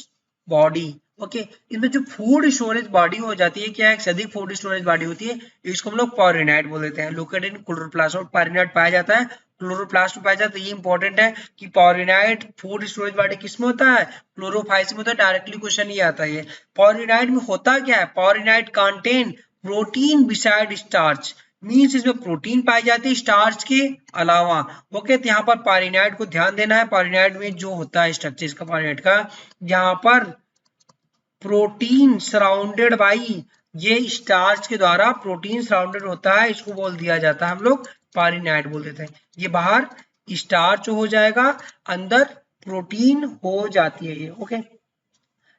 A: बॉडी। ओके, इसमें जो फूड स्टोरेज बॉडी हो जाती है, क्या है, एक अधिक फूड स्टोरेज बॉडी होती है, इसको हम लोग पॉरिनाइड बोल देते हैं। लोकेटेड इन क्लोरोप्लास्ट, और पॉरिनाइड पाया जाता है क्लोरोप्लास्ट में पाया जाता है। ये इंपॉर्टेंट है कि पॉरिनाइड फूड स्टोरेज बॉडी किसमें होता है, क्लोरोफाइसी में होता है। डायरेक्टली क्वेश्चन ये आता है। पॉरिनाइड में होता क्या है, pyrenoid contain protein beside starch, means इसमें प्रोटीन पाई जाती है स्टार्च के अलावा। ओके, तो यहाँ पर पॉरिनाइड को ध्यान देना है। पॉरिनाइड में जो होता है स्ट्रक्चर इसका पॉरिनाइड का, यहाँ पर प्रोटीन सराउंडेड बाई, ये स्टार्च के द्वारा प्रोटीन सराउंडेड होता है, इसको बोल दिया जाता है हम लोग पॉरिनाइड बोल देते हैं। ये बाहर स्टार्च हो जाएगा, अंदर प्रोटीन हो जाती है ये। ओके,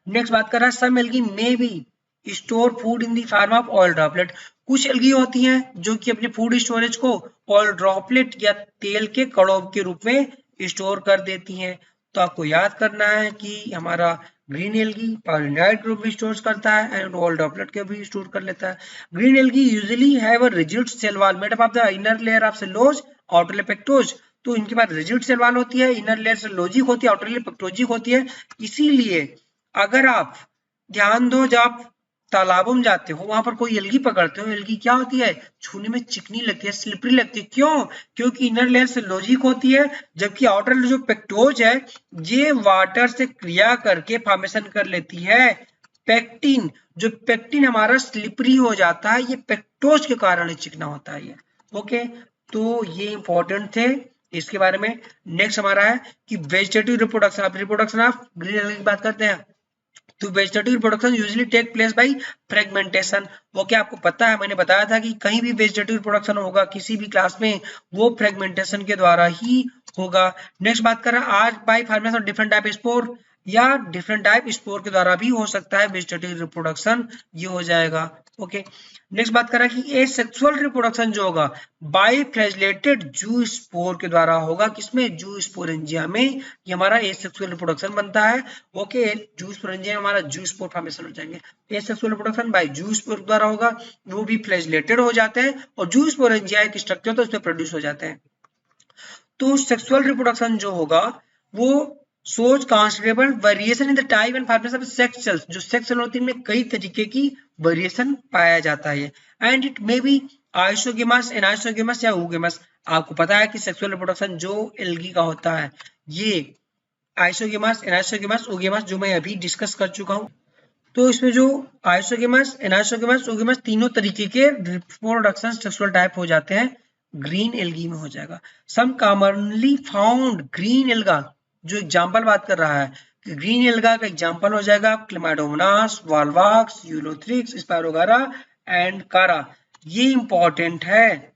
A: नेक्स्ट बात कर रहा है, सम एल्गी में भी store food in the form of oil droplet. कुछ एल्गी होती हैं जो कि अपने फूड स्टोरेज को ऑयल ड्रॉपलेट या तेल के कणों के रूप में स्टोर कर देती हैं। तो आपको याद करना है कि हमारा ग्रीन एल्गी पॉलिनाइड ग्रुप भी स्टोर करता है एंड ऑयल ड्रॉपलेट के भी स्टोर कर लेता है। Green algae usually have a rigid cell wall made up of the inner layer of cellulose outer layer pectose. तो इनके पास रिजिड सेल वॉल होती है, इनर लेयर सेलुलोजिक होती है, आउटर लेयर पेक्टोजिक होती है। इसीलिए अगर आप ध्यान दो, जब आप तालाबों में जाते हो वहां पर कोई एल्गी पकड़ते हो, एल्गी क्या होती है, छूने में चिकनी लगती है, स्लिपरी लगती है। क्यों, क्योंकि इनर लेयर सेलुलोजिक होती है, जबकि आउटर लेयर जो पेक्टोज है ये वाटर से क्रिया करके फॉर्मेशन कर लेती है पेक्टिन। जो पेक्टिन हमारा स्लिपरी हो जाता है, ये पेक्टोज के कारण चिकना होता है ये। ओके, तो ये इंपॉर्टेंट थे इसके बारे में। नेक्स्ट हमारा है कि vegetative reproduction of green algae की बात करते हैं। तो vegetative reproduction usually take place by fragmentation. वो क्या आपको पता है, मैंने बताया था कि कहीं भी वेजिटेटिव रिप्रोडक्शन होगा किसी भी क्लास में, वो फ्रेगमेंटेशन के द्वारा ही होगा। नेक्स्ट बात कर रहा है, आज bye formation of different type spore या डिफरेंट टाइप स्पोर के द्वारा भी हो सकता है वेजिटेटिव रिप्रोडक्शन, ये हो जाएगा। ओके, नेक्स्ट बात कर रहा है कि एसेक्सुअल रिप्रोडक्शन जो होगा बाइफ्लैजेलेटेड जू स्पोर के द्वारा होगा। किसमें? जू स्पोरेंजिया में ये हमारा एसेक्सुअल रिप्रोडक्शन बनता है। ओके, जू स्पोरेंजिया में हमारा जू स्पोर फॉर्मेशन हो जाएंगे। एसेक्सुअल रिप्रोडक्शन बाय जू स्पोर द्वारा होगा, वो भी फ्लैजेलेटेड हो जाते हैं और जू स्पोरेंजिया एक स्ट्रक्चर तो उसमें प्रोड्यूस हो जाते हैं। तो सेक्सुअल रिप्रोडक्शन जो होगा वो shows considerable variation in the type and formation of sex cells। जो सेक्स सेल होती है इनमें कई तरीके की वेरिएशन पाया जाता है and it may be isogamous, anisogamous या oogamous। आपको पता है कि सेक्सुअल रिप्रोडक्शन जो एल्गी का होता है ये आइसोगेमस, एनाइसोगेमस, oogamous जो मैं अभी डिस्कस कर चुका हूँ। तो इसमें जो आइसोगेमस, एनाइसोगेमस, oogamous तीनों तरीके के रिप्रोडक्शन सेक्सुअल टाइप हो जाते हैं, ग्रीन एल्गी में हो जाएगा। सम कॉमनली फाउंड ग्रीन एल्गा, जो एग्जाम्पल बात कर रहा है कि ग्रीन एल्गा का एग्जाम्पल हो जाएगा क्लेमाइडोमोनास, वॉलवाक्स, यूलोथ्रिक्स, स्पायरोगारा एंड कारा। ये इंपॉर्टेंट है,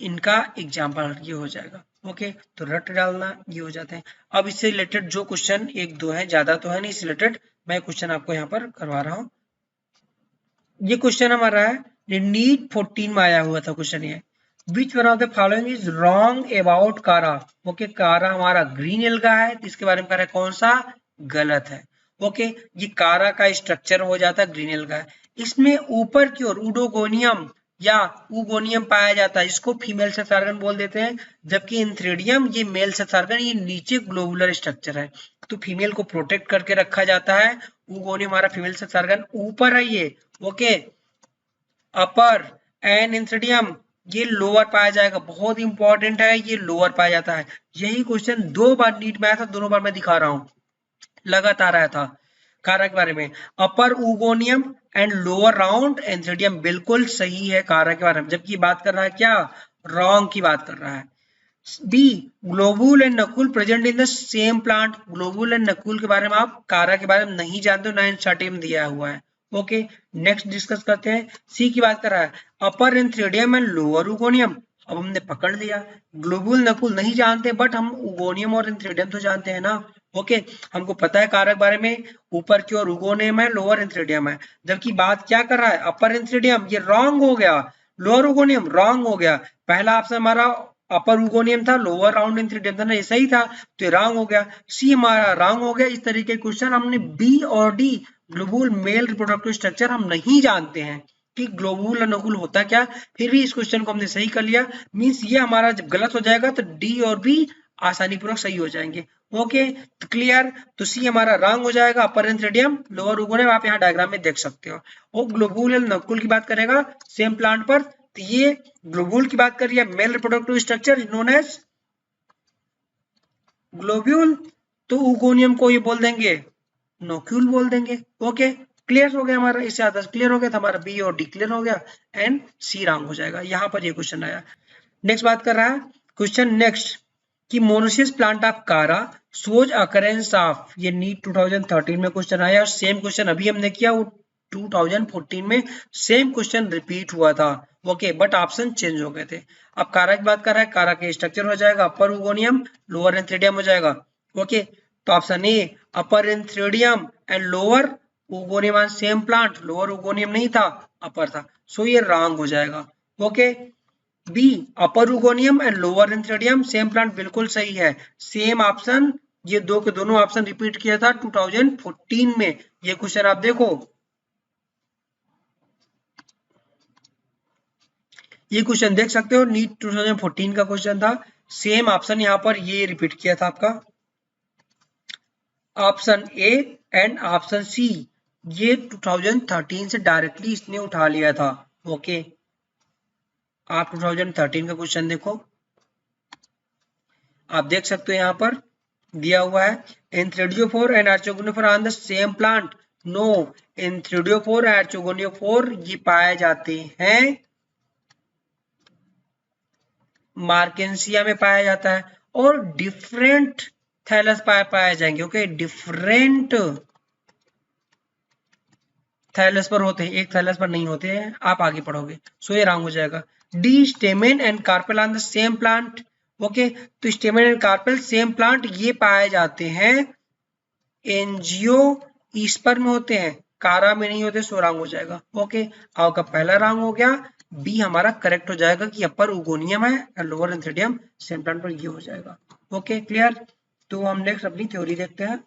A: इनका एग्जाम्पल ये हो जाएगा। ओके, तो रट डालना ये हो जाते हैं। अब इससे रिलेटेड जो क्वेश्चन एक दो है, ज्यादा तो है नहीं, इससे रिलेटेड मैं क्वेश्चन आपको यहाँ पर करवा रहा हूँ। ये क्वेश्चन हमारा है नीट 14 में आया हुआ था क्वेश्चन ये। Which one of the following is wrong about कारा। ओके, कारा हमारा ग्रीन एल्गा है, तो इसके बारे में कह रहा है कौन सा गलत है। ओके, ये कारा का स्ट्रक्चर हो जाता है ग्रीन एल्गा है। इसमें ऊपर की ओर उडोगोनियम या ऊगोनियम पाया जाता है, इसको फीमेल सेक्स ऑर्गन बोल देते हैं, जबकि इंथ्रेडियम ये मेल सेक्स ऑर्गन, ये नीचे ग्लोबुलर स्ट्रक्चर है, तो फीमेल को प्रोटेक्ट करके रखा जाता है। ऊगोनियम हमारा फीमेल सेक्स ऑर्गन ऊपर है ये। ओके, अपर एंड इंथ्रेडियम ये लोअर पाया जाएगा, बहुत इंपॉर्टेंट है, ये लोअर पाया जाता है। यही क्वेश्चन 2 बार नीट में आया था, दोनों बार मैं दिखा रहा हूँ, लगातार आया था कारा के बारे में। अपर ऊगोनियम एंड लोअर राउंड एंथ्रेडियम बिल्कुल सही है कारा के बारे में, जबकि बात कर रहा है क्या, रॉन्ग की बात कर रहा है। B, globule and nucule present in the same plant. Globule and nucule के बारे में आप कारा के बारे में नहीं जानते हो, ना एनसीईआरटी में दिया हुआ है। ओके, नेक्स्ट डिस्कस करते हैं। सी की बात कर रहा है अपर एंथ्रेडियम एंड लोअर ऊगोनियम। अब हमने पकड़ लिया, ग्लोबुल नकुल नहीं जानते, बट हम ऊगोनियम और एंथ्रेडियम तो जानते हैं ना। ओके, हमको पता है कारक बारे में, ऊपर की ओर ऊगोनियम है, लोअर एंथ्रेडियम है, जबकि बात क्या कर रहा है अपर एंथ्रेडियम, ये रॉन्ग हो गया। लोअर ऊगोनियम रॉन्ग हो गया। पहला ऑप्शन हमारा अपर ऊगोनियम था, लोअर राउंड एंथ्रेडियम था ना, ये सही था, तो ये रॉन्ग हो गया। सी हमारा रॉन्ग हो गया। इस तरीके के क्वेश्चन हमने बी और D globule mail reproductive structure हम नहीं जानते हैं कि ग्लोबुल और नकुल होता क्या, फिर भी इस क्वेश्चन को हमने सही कर लिया। मींस ये हमारा जब गलत हो जाएगा तो डी और बी आसानी पूर्वक सही हो जाएंगे। ओके, तो क्लियर, तो सी हमारा रॉन्ग हो जाएगा, अपर एंथ्रेडियम लोअर ऊगोनियम, आप यहाँ डायग्राम में देख सकते हो। और ग्लोबुल और नकुल की बात करेगा सेम प्लांट पर, तो ये ग्लोबुल की बात करिए male reproductive structure known as globule, तो ऊगोनियम को ये बोल देंगे नोक्यूल बोल देंगे। ओके, क्लियर हो गया हमारा, इससे ज्यादा क्लियर हो गया तो हमारा बी और डी क्लियर हो गया एंड सी रॉन्ग हो जाएगा। यहाँ पर ये क्वेश्चन आया। नेक्स्ट बात कर रहा है क्वेश्चन नेक्स्ट कि मोनोसिस प्लांट ऑफ कारा सोज अकरेंस ऑफ, ये नीट 2013 में क्वेश्चन आया और सेम क्वेश्चन अभी हमने किया, वो 2014 में सेम क्वेश्चन रिपीट हुआ था। ओके, बट ऑप्शन चेंज हो गए थे। अब कारा की बात कर रहा है, कारा के स्ट्रक्चर हो जाएगा अपर ऊगोनियम लोअर एंथ्रेडियम हो जाएगा। ओके, तो option a upper antheridium and lower oogonium same plant, lower oogonium नहीं था अपर था, सो ये रॉन्ग हो जाएगा। Okay, b upper oogonium and lower antheridium same plant बिल्कुल सही है, सेम ऑप्शन, ये दो के दोनों ऑप्शन रिपीट किया था 2014 में। ये क्वेश्चन आप देखो, ये क्वेश्चन देख सकते हो, नीट 2014 का क्वेश्चन था, सेम ऑप्शन यहाँ पर ये रिपीट किया था आपका option A and option C, ये 2013 से डायरेक्टली इसने उठा लिया था। ओके, आप 2013 का क्वेश्चन देखो, आप देख सकते हो यहाँ पर दिया हुआ है antheridiophore and archegoniophore on the same plant. No, antheridiophore archegoniophore ये पाए जाते हैं मार्केंसिया में पाया जाता है और डिफरेंट थैलस पाए जाएंगे। ओके, डिफरेंट थैलस पर होते हैं, एक थैलस पर नहीं होते हैं, आप आगे पढ़ोगे, सो ये रॉन्ग हो जाएगा। D stamen and carpel on the same plant. Okay, तो stamen and carpel same plant ये पाए जाते हैं एंजियोस्पर्म होते हैं, कारा में नहीं होते, सो रॉन्ग हो जाएगा। ओके, आपका पहला रॉन्ग हो गया, बी हमारा करेक्ट हो जाएगा कि अपर उगोनियम है और लोअर एंथ्रेडियम सेम प्लांट पर ये हो जाएगा। Okay clear. तो हम नेक्स्ट अपनी थ्योरी देखते हैं।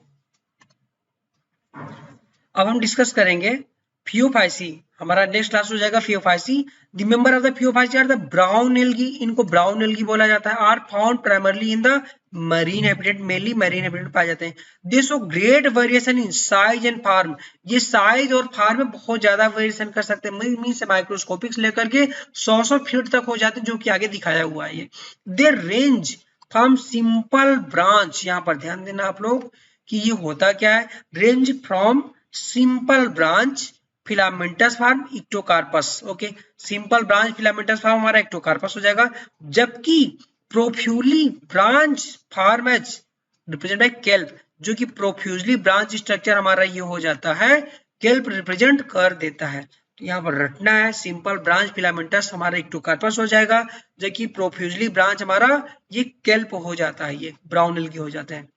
A: अब हम डिस्कस करेंगे फियोफाइसी, हमारा नेक्स्ट क्लास हो जाएगा Phaeophyceae. The member of the Phaeophyceae are the brown algae, इनको ब्राउन एल्गी बोला जाता है। Are found primarily in the marine habitat, mainly marine habitat पाए जाते हैं। They show great variation in size and form, ये साइज और form में बहुत ज्यादा वेरिएशन कर सकते हैं, मीन से माइक्रोस्कोपिक से लेकर के 100 फीट तक हो जाते हैं, जो कि आगे दिखाया हुआ है। ये दे रेंज फ्रॉम सिंपल ब्रांच, यहाँ पर ध्यान देना आप लोग कि ये होता क्या है, range from simple branch filamentous form Ectocarpus. Okay, simple branch filamentous form हमारा इक्टोकार्पस हो जाएगा, जबकि profusely branch form as represent by kelp, जो कि प्रोफ्यूजली ब्रांच स्ट्रक्चर हमारा ये हो जाता है, केल्प रिप्रेजेंट कर देता है। तो यहाँ पर रटना है, सिंपल ब्रांच फिलामेंटस हमारा इक्टोकार्पस हो जाएगा, जबकि प्रोफ्यूजली ब्रांच हमारा ये केल्प हो जाता है, ये ब्राउन एल्गी हो जाते हैं।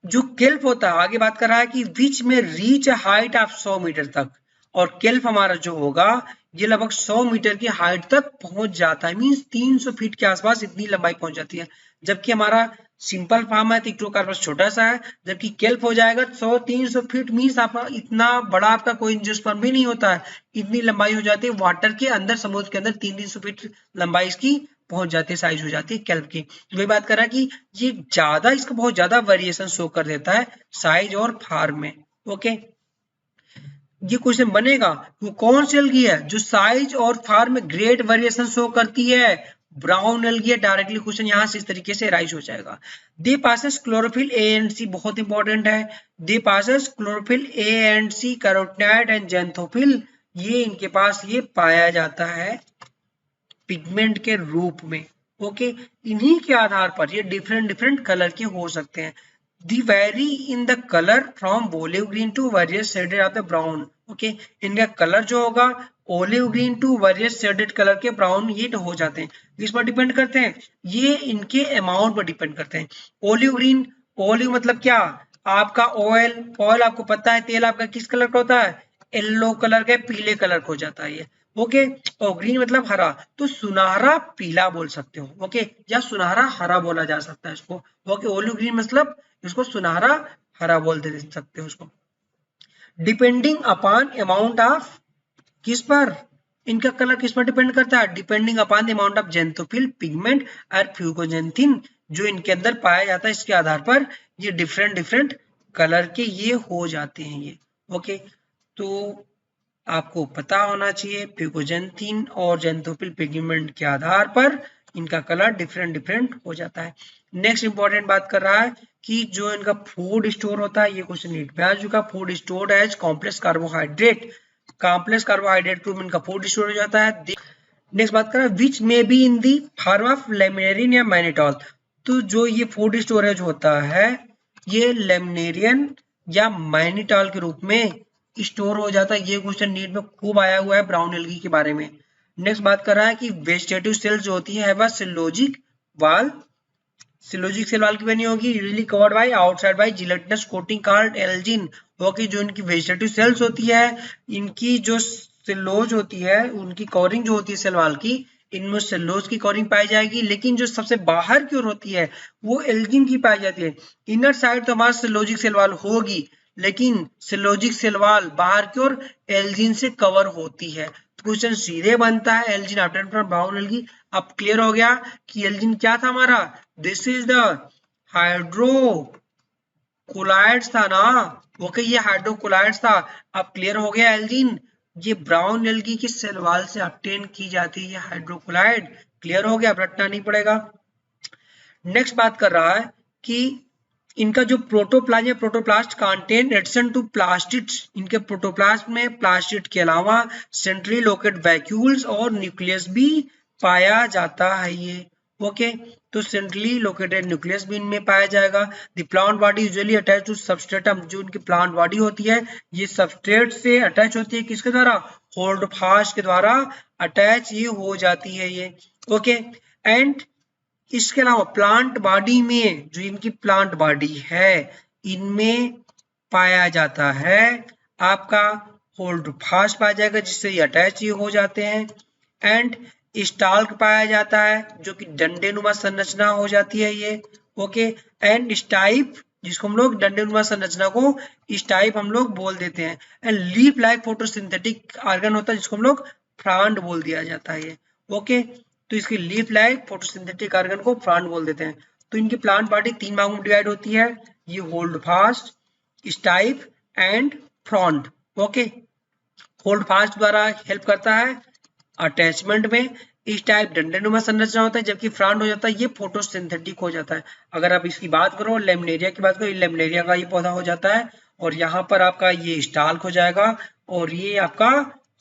A: जो केल्प होता है, आगे बात कर रहा है कि विच में रीच हाइट ऑफ 100 मीटर तक, और केल्प हमारा जो होगा ये लगभग 100 मीटर की हाइट तक पहुंच जाता है, मींस 300 फीट के आसपास इतनी लंबाई पहुंच जाती है। जबकि हमारा सिंपल फॉर्म है इक्टोकार्पस छोटा सा है, जबकि केल्प हो जाएगा 100-300 फीट, मींस आप इतना बड़ा आपका कोई एंजियोस्पर्म भी नहीं होता है, इतनी लंबाई हो जाती है वाटर के अंदर, समुद्र के अंदर 300 फीट लंबाई इसकी पहुंच जाती है, साइज हो जाती है केल्प की। वही बात कर रहा है कि ये ज्यादा, इसका बहुत ज्यादा वेरिएशन शो कर देता है साइज और फॉर्म में। ओके, ये क्वेश्चन बनेगा वो कौन सी एल्गी है जो साइज और फॉर्म में ग्रेट वेरिएशन शो करती है, ब्राउन एल्गी है। डायरेक्टली क्वेश्चन यहाँ से इस तरीके से राइज हो जाएगा। They possess chlorophyll A and c, बहुत इंपॉर्टेंट है, they possess chlorophyll A and c, carotenoid and xanthophyll, ये इनके पास ये पाया जाता है पिगमेंट के रूप में। ओके, इन्हीं के आधार पर ये डिफरेंट डिफरेंट कलर के हो सकते हैं। They vary in the colour from olive green to various shaded of the brown. Okay, इनका कलर जो होगा olive green to various shaded colour के ब्राउन ये हो जाते हैं। किस पर डिपेंड करते हैं, ये इनके अमाउंट पर डिपेंड करते हैं। ओलिव ग्रीन, ओलिव मतलब क्या, आपका ऑयल, ऑयल आपको पता है तेल आपका किस कलर का होता है, येलो कलर का, पीले कलर का हो जाता है ये। ओके, और ग्रीन मतलब हरा, तो सुनहरा पीला बोल सकते हो। ओके, या सुनहरा हरा बोला जा सकता है इसको। ओके, ओलिव ग्रीन मतलब इसको सुनहरा हरा बोल दे सकते हो उसको। डिपेंडिंग अपॉन अमाउंट ऑफ, किस पर, इनका कलर किस पर डिपेंड करता है, depending upon the amount of xanthophyll pigment और फ्यूकोजेंथिन जो इनके अंदर पाया जाता है, इसके आधार पर ये डिफरेंट डिफरेंट कलर के ये हो जाते हैं ये। ओके, तो आपको पता होना चाहिए फ्यूकोजेंथिन और ज़ैंथोफिल पिगमेंट के आधार पर इनका कलर डिफरेंट डिफरेंट हो जाता है। नेक्स्ट इंपॉर्टेंट बात कर रहा है कि जो इनका फूड स्टोर होता है, ये क्वेश्चन नीट में आ चुका, food stored as complex carbohydrate, complex carbohydrate के रूप में इनका फूड स्टोर हो जाता है। नेक्स्ट बात कर रहा है which may be in the form of laminarin या मैनिटॉल, तो जो ये फूड स्टोरेज होता है ये लेमिनेरियन या मैनिटॉल के रूप में स्टोर हो जाता है। ये क्वेश्चन नीट में खूब आया हुआ है ब्राउन एल्गी के बारे में। नेक्स्ट बात कर रहा है कि वेजिटेटिव सेल्स जो होती है वह सेलोजिक वाल, सेलोजिक सेल वाल की बनी होगी, usually covered by outside bye gelatinous coating called Elgin. Okay, जो इनकी वेजिटेटिव सेल्स होती है, इनकी जो सेलोज होती है, उनकी कवरिंग जो होती है सेल वाल की, इनमें सेलोज की कवरिंग पाई जाएगी, लेकिन जो सबसे बाहर की ओर होती है वो एल्जिन की पाई जाती है। इनर साइड तो हमारा सेलोजिक सेल वाल होगी, लेकिन सेलोजिक सेल वाल बाहर की ओर एल्जिन से कवर होती है। तो क्वेश्चन सीधे बनता है Elgin obtained from brown algae. अब क्लियर हो गया कि एल्जिन क्या था हमारा, दिस इज द हाइड्रोकोलाइड्स था ना। ओके, ये हाइड्रोकोलाइड्स था। अब क्लियर हो गया एल्जिन ये ब्राउन एल्गी की सेल वाल से ऑब्टेन की जाती है हाइड्रोकोलाइड। क्लियर हो गया, रटना नहीं पड़ेगा। नेक्स्ट बात कर रहा है कि इनका जो प्रोटोप्लाज्म है, protoplast contain addition to plastids, इनके प्रोटोप्लास्ट में प्लास्टिड के अलावा सेंट्रली लोकेटेड वैक्यूल्स और न्यूक्लियस भी पाया जाता है ये। ओके, तो सेंट्रली लोकेटेड न्यूक्लियस भी इनमें पाया जाएगा। The plant body usually attach to substratum, जो इनकी प्लांट बॉडी होती है ये सबस्ट्रेट से अटैच होती है, किसके द्वारा, होल्ड फास्ट के द्वारा अटैच ये हो जाती है ये। ओके, एंड इसके अलावा प्लांट बॉडी में जो इनकी प्लांट बॉडी है इनमें पाया जाता है आपका होल्ड फास्ट पाया जाएगा, जिससे ये अटैच हो जाते हैं, एंड स्टाल्क पाया जाता है जो कि डंडेनुमा संरचना हो जाती है ये, ओके, एंड स्टाइप, जिसको हम लोग डंडेनुमा संरचना को स्टाइप हम लोग बोल देते हैं, and leaf like photosynthetic organ होता है जिसको हम लोग फ्रांड बोल दिया जाता है ये, ओके। तो इसकी लीफ लाइक फोटोसिंथेटिक ऑर्गन को फ्रांड बोल देते हैं। तो इनकी प्लांट बॉडी 3 भागों में डिवाइड होती है, ये hold fast, stipe and frond, okay. Hold fast द्वारा हेल्प करता है अटैचमेंट में, इस टाइप डंडेनुमा संरचना होता है, जबकि फ्रांड हो जाता है ये फोटोसिंथेटिक हो जाता है। अगर आप इसकी बात करो, लेमिनेरिया की बात करो, लेमिनेरिया का ये पौधा हो जाता है, और यहाँ पर आपका ये स्टाल्क हो जाएगा, और ये आपका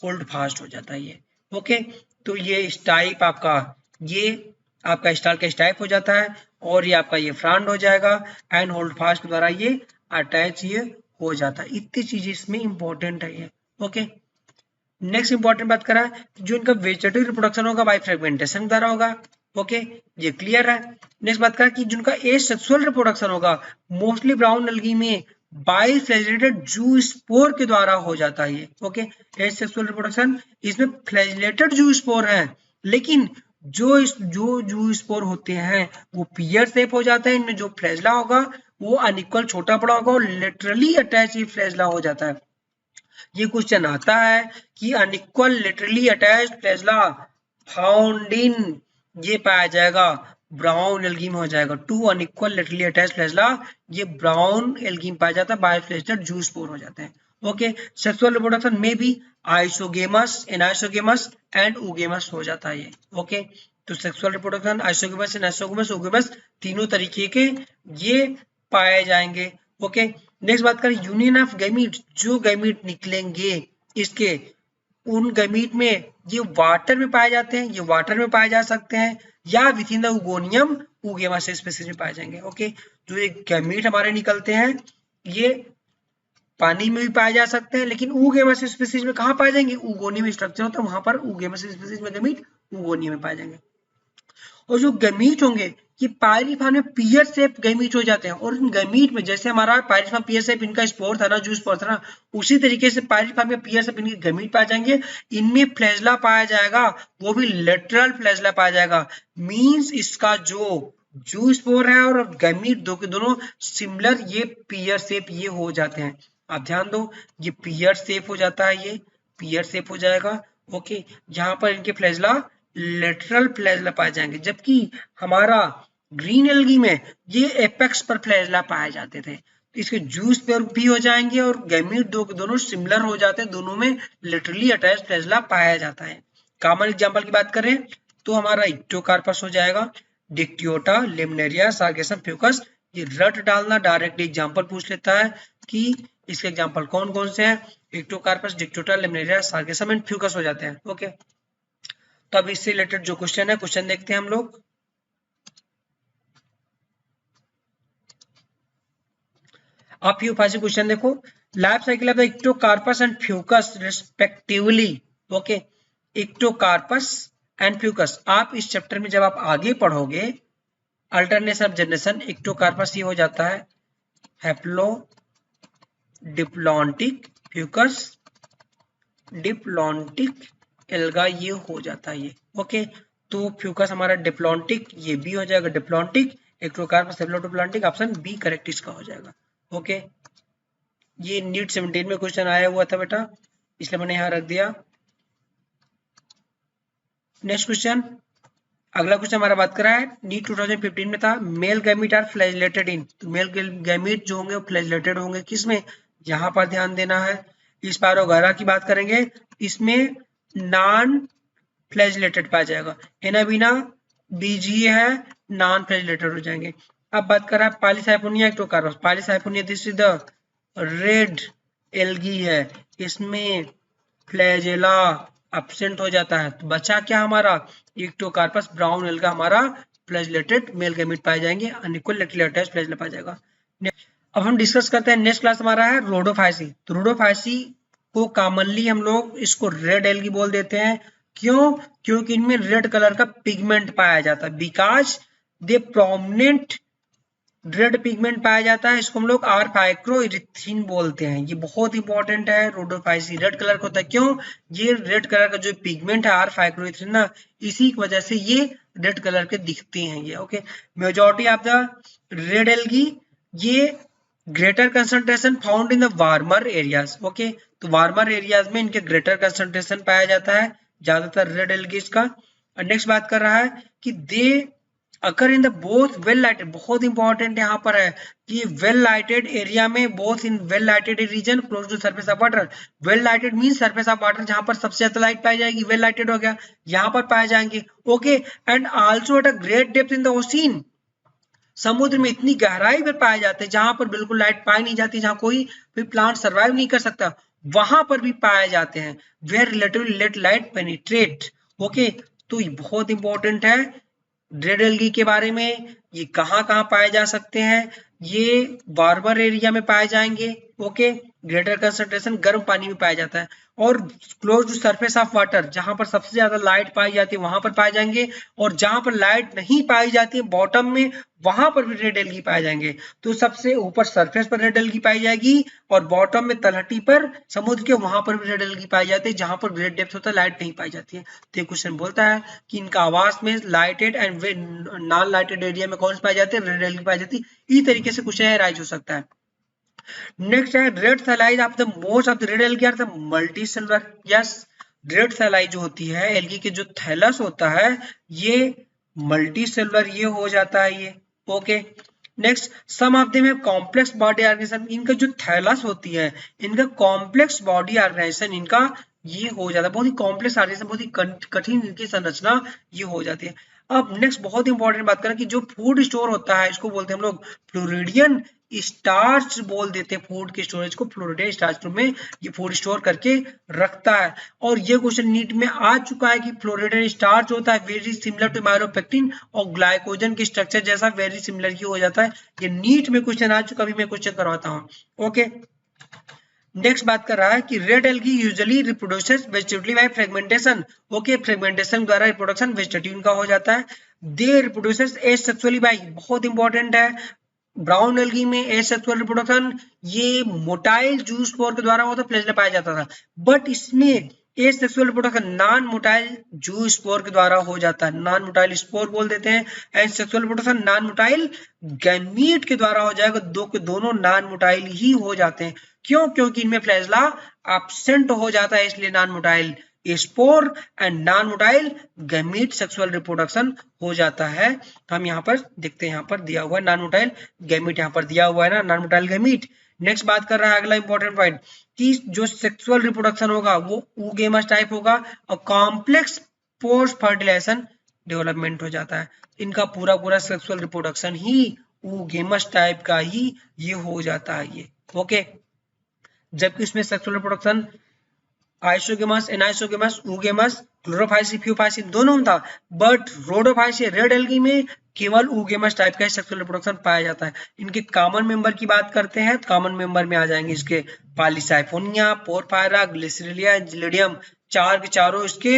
A: होल्ड फास्ट हो जाता है ये, ओके। तो ये स्टाइप आपका, ये आपका स्टाल्क का स्टाइप हो जाता है, और ये आपका ये फ्रांड हो जाएगा, एंड होल्ड फास्ट द्वारा ये अटैच ये हो जाता है। इतनी चीजें इसमें इंपॉर्टेंट है ये, ओके। नेक्स्ट इंपॉर्टेंट बात करा जो इनका वेजिटेटिव रिप्रोडक्शन होगा बाय फ्रेगमेंटेशन द्वारा होगा, ओके, ये क्लियर है। नेक्स्ट बात करा कि जिनका एसेक्सुअल रिप्रोडक्शन होगा मोस्टली ब्राउन एल्गी में बाय फ्लैजिलेटेड जू स्पोर के द्वारा हो जाता है ये, ओके। एसेक्सुअल रिप्रोडक्शन, इसमें फ्लैजिलेटेड जू स्पोर है, लेकिन जो जू स्पोर होते हैं वो पियर शेप हो जाता है, इनमें जो फ्लैजला होगा वो अनइक्वल छोटा बड़ा होगा, और लिटरली अटैच ये फ्लैजला हो जाता है। ये क्वेश्चन आता है कि unequal literally attached flagella found in, ये पाया जाएगा ब्राउन एल्गी में हो जाएगा। 2 अनइक्वल लिटरली अटैच्ड फ्लैजला ये ब्राउन एल्गी में पाया जाता है, बायोफ्लैजिलेटेड जू स्पोर हो जाते हैं, ओके। सेक्सुअल रिप्रोडक्शन में भी आइसोगेमस, एनाइसोगेमस एंड ओगेमस हो जाता है ये, ओके। तो सेक्सुअल रिप्रोडक्शन आइसोगेमस, एनाइसोगेमस, ओगेमस तीनों तरीके के ये पाए जाएंगे, ओके। नेक्स्ट बात करें यूनियन ऑफ गैमीट, जो गैमीट निकलेंगे इसके, उन गैमीट में ये वाटर में पाए जाते हैं, ये वाटर में पाए जा सकते हैं, या with in the oogonium oogamous species में पाए जाएंगे, ओके। जो ये गैमीट हमारे निकलते हैं ये पानी में भी पाए जा सकते हैं, लेकिन उगेमा स्पीसीज में कहाँ पाए जाएंगे, उगोनियम स्ट्रक्चर होता है वहां पर उगेमा स्पीसीज में गैमीट उगोनियम में पाए जाएंगे। और जो गैमीट होंगे ये पायरिफॉर्म में पियर शेप गैमीट हो जाते हैं, और इन गैमीट में जैसे हमारा पायरिफॉर्म पियर शेप इनका स्पोर था ना, जो स्पोर था ना, उसी तरीके से पायरिफॉर्म में पियर शेप इनके गैमीट पाए जाएंगे। इनमें फ्लैजला पाया जाएगा, वो भी लेटरल फ्लैजला पाया जाएगा, मींस इसका जो स्पोर है और गैमीट दो के दोनों सिमिलर ये पियर शेप ये हो जाते हैं। आप ध्यान दो, ये पियर शेप हो जाता है, ये पियर शेप हो जाएगा, ओके। यहाँ पर इनके फ्लैजला लेटरल फ्लैजला पाए जाएंगे, जबकि हमारा ग्रीन एल्गी में ये एपेक्स पर फ्लैजला पाए जाते थे। तो इसके जूस पर भी हो जाएंगे, और गैमीट दो के दोनों सिमिलर हो जाते हैं, दोनों में लिटरली अटैच फ्लैजला पाया जाता है। कॉमन एग्जांपल की बात करें तो हमारा इक्टोकार्पस हो जाएगा, डिक्टियोटा, लेमिनेरिया, सार्गेसम, फ्यूकस। ये रट डालना, डायरेक्ट एग्जांपल पूछ लेता है कि इसके एग्जांपल कौन कौन से हैं। Ectocarpus, Dictyota, Laminaria, Sargassum and Fucus हो जाते हैं, ओके। तो अब इससे रिलेटेड जो क्वेश्चन है, क्वेश्चन देखते हैं हम लोग। आप फ्यूफासी क्वेश्चन देखो, life cycle of the Ectocarpus and Fucus respectively, okay. Ectocarpus and Fucus, आप इस चैप्टर में जब आप आगे पढ़ोगे अल्टरनेशन ऑफ जनरेशन, इक्टोकार्पस ये हो जाता है haplo diplontic, Fucus diplontic alga ये हो जाता है ये, ओके। तो फ्यूकस हमारा डिप्लॉन्टिक, ये भी हो जाएगा diplontic, Ectocarpus haplodiplontic, option b correct इसका हो जाएगा, ओके। ये नीट 17 में क्वेश्चन आया हुआ था बेटा, इसलिए मैंने यहाँ रख दिया। नेक्स्ट क्वेश्चन, अगला क्वेश्चन हमारा बात करा है नीट 2015 में था, मेल गैमीट आर फ्लैजिलेटेड इन, तो मेल गैमीट जो होंगे वो फ्लैजिलेटेड होंगे किसमें, यहाँ पर ध्यान देना है। स्पायरोगारा की बात करेंगे, इसमें नॉन फ्लैजिलेटेड पाया जाएगा, एनाबीना बीजीए है, नॉन फ्लैजिलेटेड हो जाएंगे। अब बात करा Polysiphonia Ectocarpus, Polysiphonia this is the red algae है, इसमें फ्लैजेला एब्सेंट हो जाता है, तो बचा क्या हमारा इक्टोकार्पस, ब्राउन एल्गा हमारा फ्लैजिलेटेड मेल गैमीट पाए जाएंगे, अनइक्वल लिटरली अटैच्ड फ्लैजिला पाया जाएगा। अब हम डिस्कस करते हैं, नेक्स्ट क्लास हमारा है रोडोफाइसी। तो रोडोफाइसी को कॉमनली हम लोग इसको रेड एल्गी बोल देते हैं, क्यों, क्योंकि इनमें रेड कलर का पिगमेंट पाया जाता है, because they prominent red pigment पाया जाता है, इसको हम लोग आर फाइक्रोइरिथ्रिन बोलते हैं। ये बहुत इंपॉर्टेंट है। रोडोफाइसी रेड कलर का होता है, क्यों? ये रेड कलर का जो पिगमेंट है आर फाइक्रोइरिथ्रिन ना, इसी की वजह से ये रेड कलर के दिखते हैं ये। Okay, majority of the red algae ये greater concentration found in the warmer areas. Okay, तो वार्मर एरियाज में इनके ग्रेटर कंसंट्रेशन पाया जाता है ज्यादातर रेड एल्गीज का। और नेक्स्ट बात कर रहा है कि they occur in the both well lighted, बहुत इंपॉर्टेंट यहाँ पर है कि वेल लाइटेड एरिया में, both in well lighted region close to surface of water. Well lighted mean surface of water, जहां पर सबसे ज्यादा लाइट पाई जाएगी, वेल लाइटेड हो गया, यहाँ पर पाए जाएंगे। Okay, and also at a great depth in the ocean, समुद्र में इतनी गहराई पर पाए जाते हैं जहां पर बिल्कुल लाइट पाई नहीं जाती, जहां कोई भी प्लांट सर्वाइव नहीं कर सकता, वहां पर भी पाए जाते हैं। Where relatively little light penetrate. Okay, तो ये बहुत इंपॉर्टेंट है रेड एल्गी के बारे में। ये कहाँ कहाँ पाए जा सकते हैं? ये वार्मर एरिया में पाए जाएंगे। ओके, ग्रेटर कंसंट्रेशन गर्म पानी में पाया जाता है, और close to surface of water, जहां पर सबसे ज्यादा लाइट पाई जाती है वहां पर पाए जाएंगे, और जहां पर लाइट नहीं पाई जाती है बॉटम में, वहां पर भी रेड एल्गी पाए जाएंगे। तो सबसे ऊपर सरफेस पर रेड एल्गी पाई जाएगी, और बॉटम में तलहटी पर समुद्र के वहां पर भी रेड एल्गी पाई जाती है, जहां पर ग्रेट डेप्थ होता है लाइट नहीं पाई जाती है। तो ये क्वेश्चन बोलता है कि इनका आवास में lighted and non lighted area में कौन से पाई जाते हैं? रेड एल्गी पाई जाती है। इस तरीके से क्वेश्चन राइज हो सकता है। नेक्स्ट है red thalli of the most of the red algae are the multicellular. Yes, red thalli जो होती है एल्गी के जो थैलस होता है ये मल्टी सेलुलर ये हो जाता है ये। Okay, next some of them have complex body organisation. इनका जो थैलस होती है इनका कॉम्प्लेक्स बॉडी ऑर्गेनाइजेशन इनका ये हो जाता है, बहुत ही कॉम्प्लेक्स ऑर्गेनाइजेशन, बहुत ही कठिन इनकी संरचना ये हो जाती है। अब नेक्स्ट बहुत इंपॉर्टेंट बात करें कि जो फूड स्टोर होता है इसको बोलते हैं हम लोग फ्लोरिडियन स्टार्च बोल देते हैं। फूड के स्टोरेज को फ्लोरिडियन स्टार्च में ये फूड स्टोर करके रखता है। और ये क्वेश्चन नीट में आ चुका है कि फ्लोरिडियन स्टार्च होता है वेरी सिमिलर टू माइलोपेक्टिन, और ग्लाइकोजन के स्ट्रक्चर जैसा वेरी सिमिलर ही हो जाता है। ये नीट में क्वेश्चन आ चुका, अभी मैं क्वेश्चन करवाता हूँ। ओके, नेक्स्ट बात कर रहा है कि red algae usually reproduces vegetatively by fragmentation. Okay, fragmentation द्वारा रिप्रोडक्शन वेजिटेटिव का हो जाता है। दे रिप्रोड्यूसेस एसेक्सुअली बाय, बहुत इंपॉर्टेंट है, ब्राउन एल्गी में एसेक्सुअल रिप्रोडक्शन ये मोटाइल जूस स्पोर के द्वारा होता फ्लैजेला पाया जाता था, बट इसमें asexual reproduction non motile juice spore के द्वारा हो जाता है, नॉन मोटाइल स्पोर बोल देते हैं। And sexual reproduction non motile gamete के द्वारा हो जाएगा, दो के दोनों नॉन मोटाइल ही हो जाते हैं। क्यों? क्योंकि इनमें फ्लैजेला एब्सेंट हो जाता है, इसलिए non motile spore and non motile gamete sexual reproduction हो जाता है। तो हम यहाँ पर देखते हैं, यहाँ पर दिया हुआ है नॉन मोटाइल गैमीट, यहाँ पर दिया हुआ है ना नॉन मोटाइल गैमीट। नेक्स्ट बात कर रहा है अगला इंपॉर्टेंट पॉइंट कि जो सेक्सुअल रिप्रोडक्शन होगा वो oogamous टाइप होगा, और कॉम्प्लेक्स पोस्ट फर्टिलाइजेशन डेवलपमेंट हो जाता है। इनका पूरा पूरा सेक्सुअल रिप्रोडक्शन ही oogamous टाइप का ही ये हो जाता है ये। ओके, जबकि इसमें sexual reproduction isogamous, anisogamous, oogamous, Chlorophyceae, Phaeophyceae दोनों में था, बट रोडोफाइसी रेड एल्गी में केवल oogamous टाइप का सेक्सुअल रिप्रोडक्शन पाया जाता है। इनके कॉमन मेंबर की बात करते हैं, कॉमन मेंबर में आ जाएंगे इसके पॉलीसाइफोनिया, पोरफायरा, ग्लिसरीलिया, जिलिडियम, चार के चारों इसके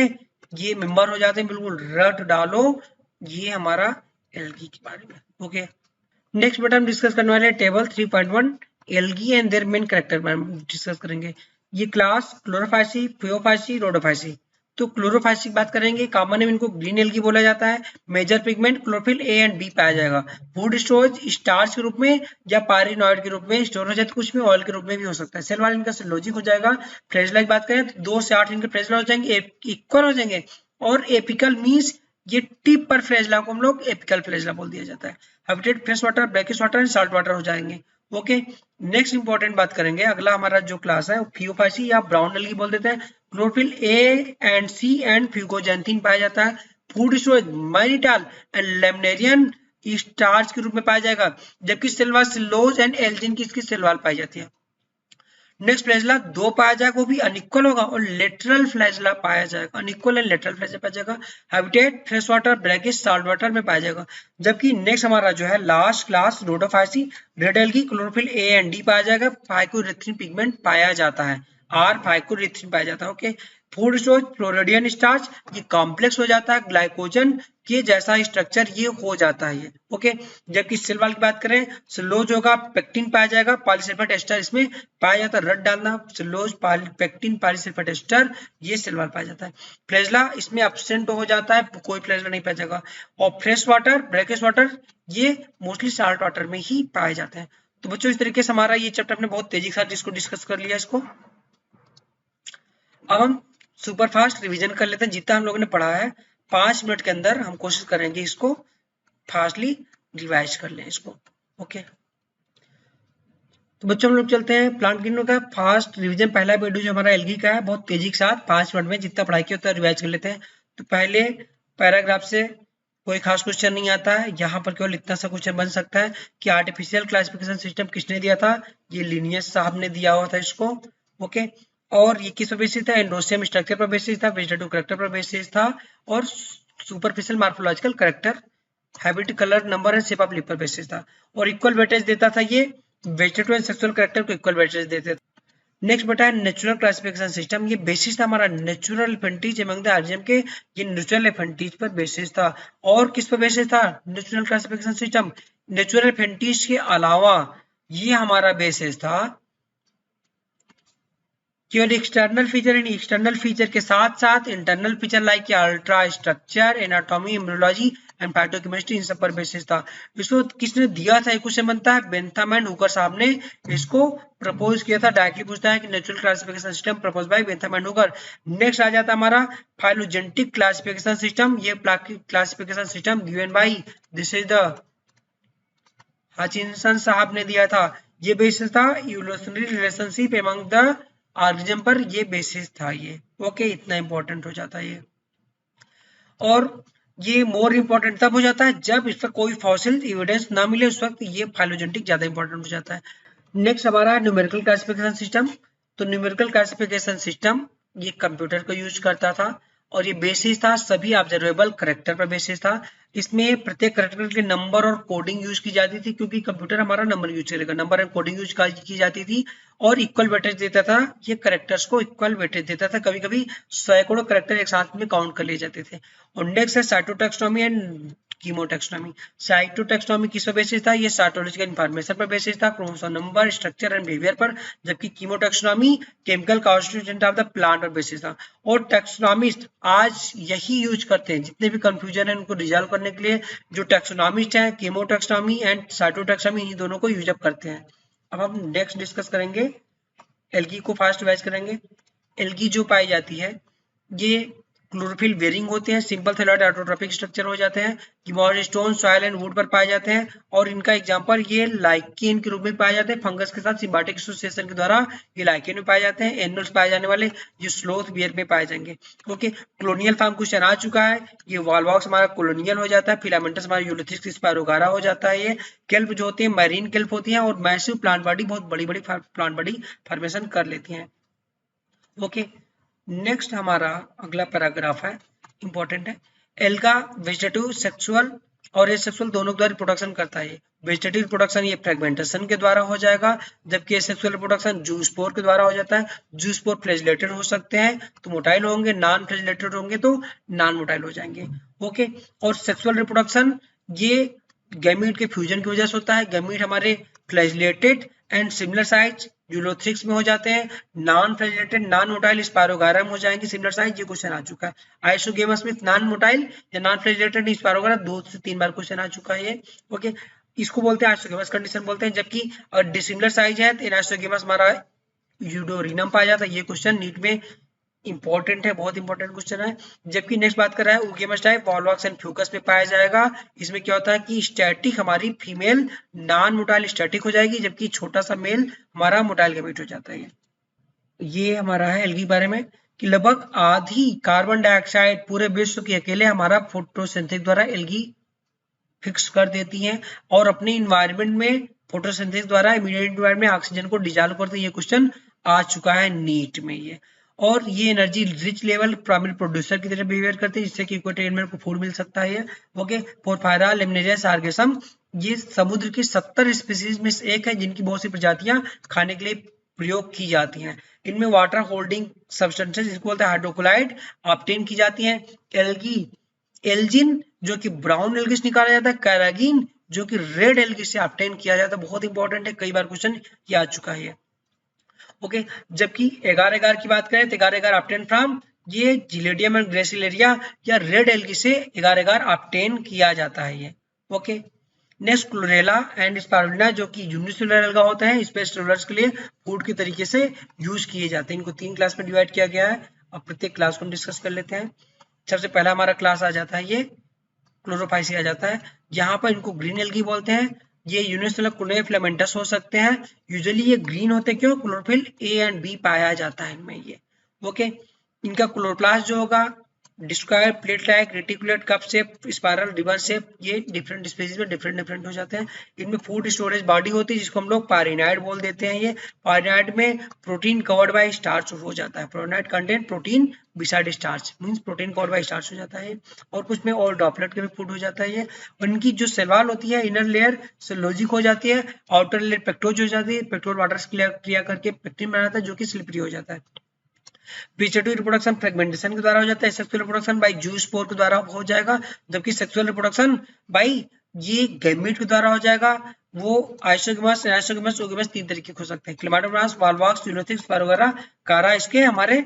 A: ये मेंबर हो जाते हैं। बिल्कुल रट डालो ये हमारा एल्गी के बारे में। ओके, नेक्स्ट बेटा हम डिस्कस करने वाले हैं table 3.1 algae and their main character discuss करेंगे। ये क्लास क्लोरोफाइसी, फ्यूफाइसी, रोडोफाइसी। तो क्लोरोफाइसी की बात करेंगे, कॉमन नेम इनको ग्रीन एल्गी बोला जाता है। Major pigment chlorophyll A and B पाया जाएगा। फूड स्टोरेज स्टार्च के रूप में या पायरिनॉइड के रूप में स्टोर हो जाता है, कुछ में ऑयल के रूप में भी हो सकता है। सेल वाल इनका सेलोजिक हो जाएगा। फ्लैजेला की बात करें तो 2 से 8 इनके फ्लैजेला हो जाएंगे, इक्वल हो जाएंगे। और एपिकल मींस ये टिप पर फ्लैजेला को हम लोग एपिकल फ्लैजेला बोल दिया जाता है। Habitat fresh water, brackish water and salt water हो जाएंगे। ओके, नेक्स्ट इंपॉर्टेंट बात करेंगे, अगला हमारा जो क्लास है फ्यूफाइसी या ब्राउन एल्गी बोल देते हैं। Chlorophyll A and c and fucoxanthin पाया जाता है। Food storage mannitol and laminarin starch के रूप में पाया जाएगा, जबकि सेलवाल सिलोज एंड एल्जिन की इसकी सेलवाल पाई जाती है। नेक्स्ट फ्लैजेला 2 पाया जाएगा, वो भी अनइक्वल होगा, और लेटरल फ्लैजेला पाया जाएगा, अनइक्वल एंड लेटरल फ्लैजेला पाया जाएगा। Habitat fresh water, brackish, salt water में पाया जाएगा। जबकि नेक्स्ट हमारा जो है last class Rhodophyceae, red algae, chlorophyll A and D पाया जाएगा। फाइकोरिथ्रिन पिगमेंट पाया जाता है, आर फाइकोरिथ्रिन पाया जाता है। Okay, food storage floridean starch ये कॉम्प्लेक्स हो जाता है, ग्लाइकोजन के जैसा स्ट्रक्चर ये हो जाता है ये। ओके, जबकि सेल वॉल की बात करें, सेलुलोज होगा, पेक्टिन पाया जाएगा, पॉलीसल्फेट एस्टर इसमें पाया जाता है, रट डालना, सेलुलोज पेक्टिन पॉलीसल्फेट एस्टर ये सेल वॉल पाया जाता है। फ्लैजेला इसमें एब्सेंट हो जाता है, कोई फ्लैजेला नहीं पाया जाएगा। और फ्रेश वाटर, ब्रैकिश वाटर ये मोस्टली साल्ट वाटर में ही पाए जाते हैं। तो बच्चों इस तरीके से हमारा ये चैप्टर हमने बहुत तेजी के साथ इसको डिस्कस कर लिया इसको। अब हम सुपर फास्ट रिवीजन कर लेते हैं, जितना हम लोगों ने पढ़ा है 5 मिनट के अंदर हम कोशिश करेंगे इसको फास्टली रिवाइज कर लें इसको। ओके, तो बच्चों हम लोग चलते हैं प्लांट किंगडम का फास्ट रिवीजन। पहला वीडियो जो हमारा एल्गी का है बहुत तेजी के साथ 5 मिनट में जितना पढ़ाई किया उतना रिवाइज कर लेते हैं। तो पहले पैराग्राफ से कोई खास क्वेश्चन नहीं आता है, यहाँ पर केवल इतना सा क्वेश्चन बन सकता है कि आर्टिफिशियल क्लासिफिकेशन सिस्टम किसने दिया था, ये लिनियस साहब ने दिया हुआ था इसको। ओके, और ये किस पर बेसिस था, एंडोसियम स्ट्रक्चर पर बेसिस था, वेजिटेटिव करेक्टर पर बेसिस था, और superficial morphological character, habit, colour, number and shape of lip पर बेसिस था। और इक्वल वेटेज देता था ये वेजिटेटिव एंड सेक्सुअल करेक्टर को इक्वल वेटेज देते थे। नेक्स्ट बेटा है नेचुरल क्लासिफिकेशन सिस्टम, ये बेसिस था हमारा natural affinities among the organism के, ये नेचुरल एफिनिटीज पर बेसिस था। और किस पर बेसिस था natural classification system, natural affinities के अलावा ये हमारा बेसिस था केवल external feature and external feature के साथ साथ internal feature like ultra structure, anatomy, immunology and phytochemistry इन सब पर बेसिस था। इसको किसने दिया था, क्वेश्चन बनता है बेंथम एंड हुकर साहब ने इसको प्रपोज किया था। डायरेक्टली पूछता है कि natural classification system propose by Bentham and Hooker. Next आ जाता है हमारा फाइलोजेनेटिक क्लासिफिकेशन सिस्टम, ये classification system given by this is the Hutchinson साहब ने दिया था। ये बेसिस था evolutionary relationship among the organism पर, ये बेसिस था ये। ओके, इतना इंपॉर्टेंट हो जाता है ये। और ये मोर इंपॉर्टेंट तब हो जाता है जब इस पर कोई फॉसिल एविडेंस ना मिले, उस वक्त ये फाइलोजेनेटिक ज्यादा इंपॉर्टेंट हो जाता है। नेक्स्ट हमारा न्यूमेरिकल क्लासिफिकेशन सिस्टम। तो न्यूमेरिकल क्लासिफिकेशन सिस्टम ये कंप्यूटर को यूज करता था और ये बेसिस था सभी ऑब्जर्वेबल करेक्टर पर बेसिस था। इसमें प्रत्येक करेक्टर के नंबर और कोडिंग यूज की जाती थी, क्योंकि कंप्यूटर हमारा नंबर यूज करेगा, नंबर एंड कोडिंग यूज की जाती थी। और इक्वल वेटेज देता था, ये करेक्टर्स को इक्वल वेटेज देता था, कभी कभी सैकड़ों करेक्टर एक साथ में काउंट कर लिए जाते थे। और नेक्स्ट है साइटोटैक्सोनॉमी एंड कीमोटैक्सोनॉमी। साइटोटैक्सोनॉमी किस पर बेसिस था, ये साइटोलॉजिकल इंफॉर्मेशन पर बेसिस था, chromosome number, structure and behaviour पर। जबकि कीमोटैक्सोनॉमी chemical constituent of the plant पर बेसिस था। और टैक्सोनॉमिस्ट आज यही यूज करते हैं, जितने भी कंफ्यूजन है उनको रिजॉल्व करने के लिए जो टैक्सोनॉमिस्ट हैं, कीमोटैक्सोनॉमी एंड साइटोटैक्सोनॉमी, इन दोनों को यूज अप करते हैं। अब हम नेक्स्ट डिस्कस करेंगे एल्गी को, फास्ट रिवाइज करेंगे। एल्गी जो पाई जाती है ये क्लोरोफिल बेरिंग होते हैं, सिंपल थैलॉइड ऑटोट्रॉपिक स्ट्रक्चर हो जाते हैं, गिबॉर्ड स्टोन, सॉइल एंड वुड पर पाए जाते हैं। और इनका एग्जांपल ये लाइकेन के रूप में पाए जाते हैं, फंगस के साथ सिम्बायोटिक एसोसिएशन के द्वारा ये लाइकेन में पाए जाते हैं। एनिमल्स पाए जाने वाले ये स्लोथ बियर में पाए जाएंगे। ओके, कॉलोनियल फॉर्म क्वेश्चन आ चुका है, ये वॉलवॉक्स हमारा कॉलोनियल हो जाता है, फिलामेंटस हमारा यूलोथिक्स स्पायरोगारा हो जाता है। ये केल्प जो होती है मैरीन केल्प होती है, और मैसिव प्लांट बॉडी बहुत बड़ी बड़ी प्लांट बॉडी फॉर्मेशन कर लेती हैं। ओके, नेक्स्ट हमारा अगला पैराग्राफ है, इंपॉर्टेंट है। एल्गा वेजिटेटिव, सेक्सुअल और एसेक्सुअल दोनों के द्वारा रिप्रोडक्शन करता है। वेजिटेटिव रिप्रोडक्शन ये फ्रेगमेंटेशन के द्वारा हो जाएगा, जबकि एसेक्सुअल रिप्रोडक्शन जूस्पोर के द्वारा हो जाता है। जूस्पोर फ्लैजिलेटेड हो सकते हैं तो मोटाइल होंगे, नॉन फ्लैजिलेटेड होंगे तो नॉन मोटाइल हो जाएंगे। ओके, और सेक्सुअल रिप्रोडक्शन ये गैमीट के फ्यूजन की वजह से होता है। गैमीट हमारे flagellated and similar size Ulothrix में हो जाते हैं, non flagellated non motile spirogyra में हो जाएंगे सिमिलर साइज। ये क्वेश्चन आ चुका है। आइसोगेमस में नॉन मोटाइल या नॉन फ्लैजिलेटेड स्पायरोगारा 2 से 3 बार क्वेश्चन आ चुका है ये। ओके, इसको बोलते हैं आइसोगेमस कंडीशन बोलते हैं। जबकि अगर डिसिमिलर साइज है तो आइसोगेमस हमारा यूडोरिनम पाया जाता है। ये क्वेश्चन नीट में इंपॉर्टेंट है, बहुत इंपॉर्टेंट क्वेश्चन है। जबकि नेक्स्ट बात कर रहा है उगेमस टाइप वॉलवॉक्स एंड फ्यूकस में पाया जाएगा। इसमें क्या होता है कि स्टैटिक हमारी फीमेल नॉन मोटाइल स्टैटिक हो जाएगी, जबकि छोटा सा मेल हमारा मोटाइल गैमेट हो जाता है। ये हमारा है एल्गी बारे में कि लगभग आधी कार्बन डाइऑक्साइड पूरे विश्व की अकेले हमारा फोटोसिंथेसिस द्वारा एल्गी फिक्स कर देती हैं, और अपने इन्वायरमेंट में फोटोसिंथेसिस द्वारा इमीडिएट इन्वायरमेंट में ऑक्सीजन को डिजॉल्व करते हैं। ये क्वेश्चन आ चुका है नीट में ये। और ये energy rich level primary producer की तरह बिहेवियर करते हैं, जिससे कि इक्वेटोरियल को फूड मिल सकता है। ओके, पोरफायरा, लेमिनेरिया, सार्गेसम ये समुद्र की 70 स्पीसीज में से एक है, जिनकी बहुत सी प्रजातियां खाने के लिए प्रयोग की जाती हैं। इनमें वाटर होल्डिंग सब्सटेंसेस जिसको बोलते हैं हाइड्रोक्लोराइड ऑब्टेन की जाती है। एल्गी एल्जिन जो कि ब्राउन एल्गी से निकाला जाता है। कैरागिन जो कि रेड एल्गी से ऑब्टेन किया जाता है। बहुत इंपॉर्टेंट है, कई बार क्वेश्चन ये आ चुका है। ओके, जबकि एगार एगार की बात करें तो एगार एगार ऑब्टेन फ्रॉम ये जिलेडियम एंड ग्रेसिलेरिया या रेड एल्गी से एगार एगार ऑब्टेन किया जाता है ये। ओके, नेक्स्ट क्लोरेला एंड स्पारुलिना जो कि यूनिसेलुलर एल्गा होता है, स्पेस ट्रेवलर्स के लिए फूड के तरीके से यूज किए जाते हैं। इनको 3 क्लास में डिवाइड किया गया है। अब प्रत्येक क्लास को हम डिस्कस कर लेते हैं। सबसे पहला हमारा क्लास आ जाता है ये क्लोरोफाइसी आ जाता है। यहाँ पर इनको ग्रीन एल्गी बोलते हैं। ये यूनिसेलुलर क्लोरोफिल फिलामेंटस हो सकते हैं। यूजुअली ये ग्रीन होते हैं, क्यों? क्लोरोफिल ए एंड बी पाया जाता है इनमें ये। ओके, इनका क्लोरोप्लास्ट जो होगा discoid plate like reticulate cup shape spiral ribbon shape, ये डिफरेंट स्पीशीज में डिफरेंट हो जाते हैं। इनमें फूड स्टोरेज बॉडी होती है जिसको हम लोग पायरिनाइड बोल देते हैं। ये पायरिनाइड में प्रोटीन कवर्ड बाय स्टार्च हो जाता है। Pyrenoid content protein beside starch means protein covered by starch हो जाता है। और कुछ में और ड्रॉपलेट के भी फूड हो जाता है ये। उनकी जो सेल वॉल होती है इनर लेयर सेलोजिक हो जाती है, आउटर लेयर पेक्टोज हो जाती है। पेक्टोज वाटर से क्रिया करके पेक्टिन बनाता है जो कि स्लिपरी हो जाता है। वेजिटेटिव रिप्रोडक्शन फ्रेगमेंटेशन के द्वारा हो जाता है। सेक्सुअल रिप्रोडक्शन बाय जूस्पोर के द्वारा हो जाएगा, जबकि सेक्सुअल रिप्रोडक्शन बाय ये गैमीट के द्वारा हो जाएगा। वो आइसोगेमस, एनाइसोगेमस, ओगेमस 3 तरीके के हो सकते हैं। क्लेमाटोग्रास, वॉल्वॉक्स, यूलोथिक्स वगैरह कारा इसके हमारे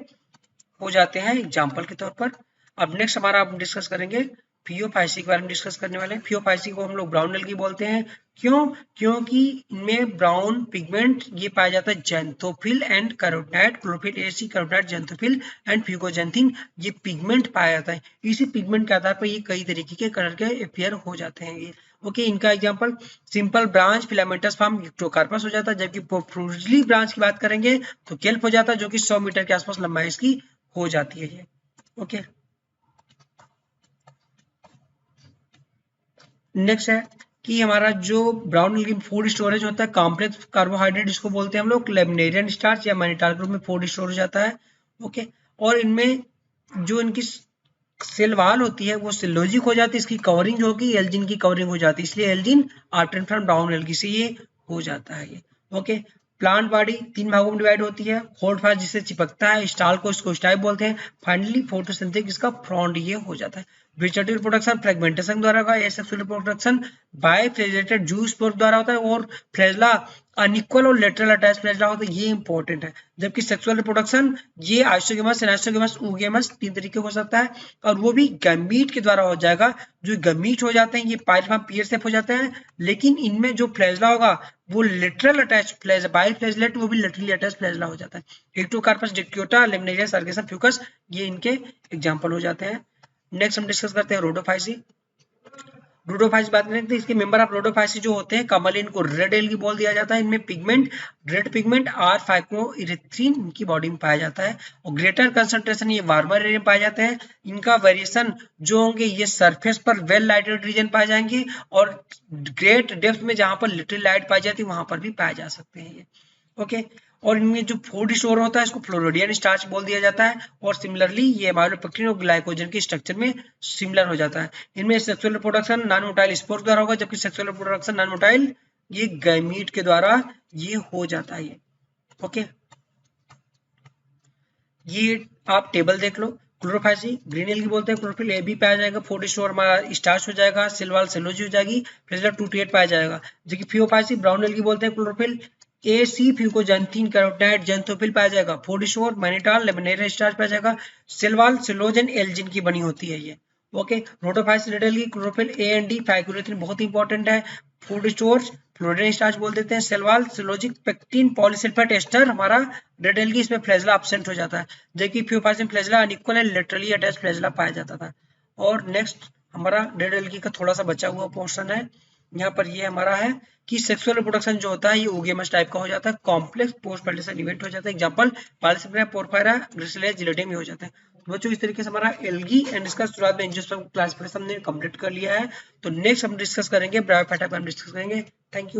A: हो जाते हैं एग्जाम्पल के तौर पर। अब नेक्स्ट हमारा हम डिस्कस करेंगे फियोफाइसी के बारे में डिस्कस करने वाले हैं। फियोफाइसी को हम लोग ब्राउन एल्गी बोलते हैं। क्यों? क्योंकि इनमें ब्राउन पिगमेंट ये पाया जाता है xanthophyll and carotenoid, chlorophyll A C carotenoid xanthophyll and fucoxanthin, ये पिगमेंट पाया जाता है। इसी पिगमेंट के आधार पर ये कई तरीके के कलर के अपियर हो जाते हैं ये। ओके, इनका example simple branch filamentous form Ectocarpus हो जाता है, जबकि फ्रूटली ब्रांच की बात करेंगे तो केल्प हो जाता है जो कि 100 मीटर के आसपास लंबाई इसकी हो जाती है ये। ओके, नेक्स्ट है कि हमारा जो ब्राउन एल्गी फूड स्टोरेज होता है कॉम्प्लेक्स कार्बोहाइड्रेट जिसको बोलते हैं हम लोग लेमिनेरियन स्टार्च या मैनिटाल ग्रुप में फूड स्टोर हो जाता है। ओके, और इनमें जो इनकी सेल वाल होती है वो सेलोजिक हो जाती है। इसकी कवरिंग जो होगी एल्जिन की कवरिंग हो जाती है, इसलिए Elgin obtain from brown algae से ये हो जाता है ये। ओके, प्लांट बॉडी 3 भागों में डिवाइड होती है। होल्ड जिससे चिपकता है, स्टाल को इसको स्टाइप बोलते हैं। फाइनली फोटोसिंथेसिस इसका फ्रॉन्ड ये हो जाता है। वेजिटेटिव रिप्रोडक्शन फ्रेगमेंटेशन द्वारा होगा। Asexual reproduction by flagellated zoospore द्वारा होता है। और फ्लैजला अनइक्वल और लेटरल अटैच फ्लैजला होता है, ये इंपॉर्टेंट है। जबकि सेक्सुअल रिप्रोडक्शन ये आइसोगेमस, एनाइसोगेमस, ओगेमस 3 तरीके हो सकता है, और वो भी गैमीट के द्वारा हो जाएगा। जो गैमीट हो जाते हैं ये पाइलफॉर्म पीयर शेप हो जाते हैं, लेकिन इनमें जो फ्लैजला होगा वो lateral attach flagella biflagellate, वो भी लिटरली अटैच फ्लैजला हो जाता है। Ectocarpus, Dictyota, Laminaria, Sargassum, Fucus, ये इनके एग्जांपल हो जाते हैं। नेक्स्ट हम डिस्कस करते हैं रोडोफाइसी। रोडोफाइसी बात करें तो इसके मेंबर ऑफ रोडोफाइसी जो होते हैं कमल, इनको रेड एल्गी बोल दिया जाता है। इनमें पिगमेंट रेड पिगमेंट आर फाइक्रोइरिथ्रिन इनकी बॉडी में पाया जाता है, और ग्रेटर कंसंट्रेशन ये वार्मर एरिया में पाए जाते हैं। इनका वेरिएशन जो होंगे ये सरफेस पर वेल लाइटेड रीजन पाए जाएंगे, और ग्रेट डेप्थ में जहां पर लिटिल लाइट पाई जाती है वहां पर भी पाए जा सकते हैं ये। ओके, और इनमें जो फूड स्टोर होता है इसको फ्लोरोडियन स्टार्च बोल दिया जाता है, और सिमिलरली ये माइलोपेक्टिन और ग्लाइकोजन के स्ट्रक्चर में सिमिलर हो जाता है। इनमें sexual reproduction non motile spore द्वारा होगा, जबकि सेक्सुअल रिप्रोडक्शन नॉन मोटाइल ये गैमीट के द्वारा ये हो जाता है ये। ओके, ये आप टेबल देख लो। क्लोरोफाइसी ग्रीन एल्गी बोलते हैं, क्लोरोफिल ए भी पाया जाएगा, फूड स्टोर हमारा स्टार्च हो जाएगा, सेल वॉल सेलोजी हो जाएगी, फ्लैजला 2 to 8 पाया जाएगा। जबकि फियोफाइसी ब्राउन एल्गी बोलते हैं, chlorophyll A C fucoxanthin carotenoid xanthophyll पाया जाएगा, फूड स्टोर मैनिटाल लेमिनेरिया स्टार्च पाया जाएगा, सेल वॉल सेलोजन एल्जिन की बनी होती है ये। Okay, Rhodophyceae red algae chlorophyll A and d phycoerythrin बहुत इंपॉर्टेंट है, फूड स्टोर फ्लोरिन स्टार्च बोल देते हैं, cell wall cellulosic pectin polysulphate ester हमारा रेड एल्गी, इसमें फ्लैजला एब्सेंट हो जाता है, जबकि फियोफाइसी में flagella unequal and laterally attached flagella पाया जाता था। और नेक्स्ट हमारा रेड एल्गी का थोड़ा सा बचा हुआ पोर्शन है, यहाँ पर ये हमारा है कि सेक्सुअल रिप्रोडक्शन जो होता है ये ओगेमस टाइप का हो जाता है, कॉम्प्लेक्स पोस्ट पैल्टेशन इवेंट हो जाता है। एग्जांपल पॉलीसिल्वेनिया, पोरफायरा, ग्रेसिलिया, जिलेटियम में हो जाता है। तो बच्चों इस तरीके से हमारा एल्गी एंड इसका शुरुआत में एंजियोस्पर्म क्लासिफिकेशन हमने कंप्लीट कर लिया है। तो नेक्स्ट हम डिस्कस करेंगे ब्रायोफाइटा पर, हम डिस्कस करेंगे। Thank you.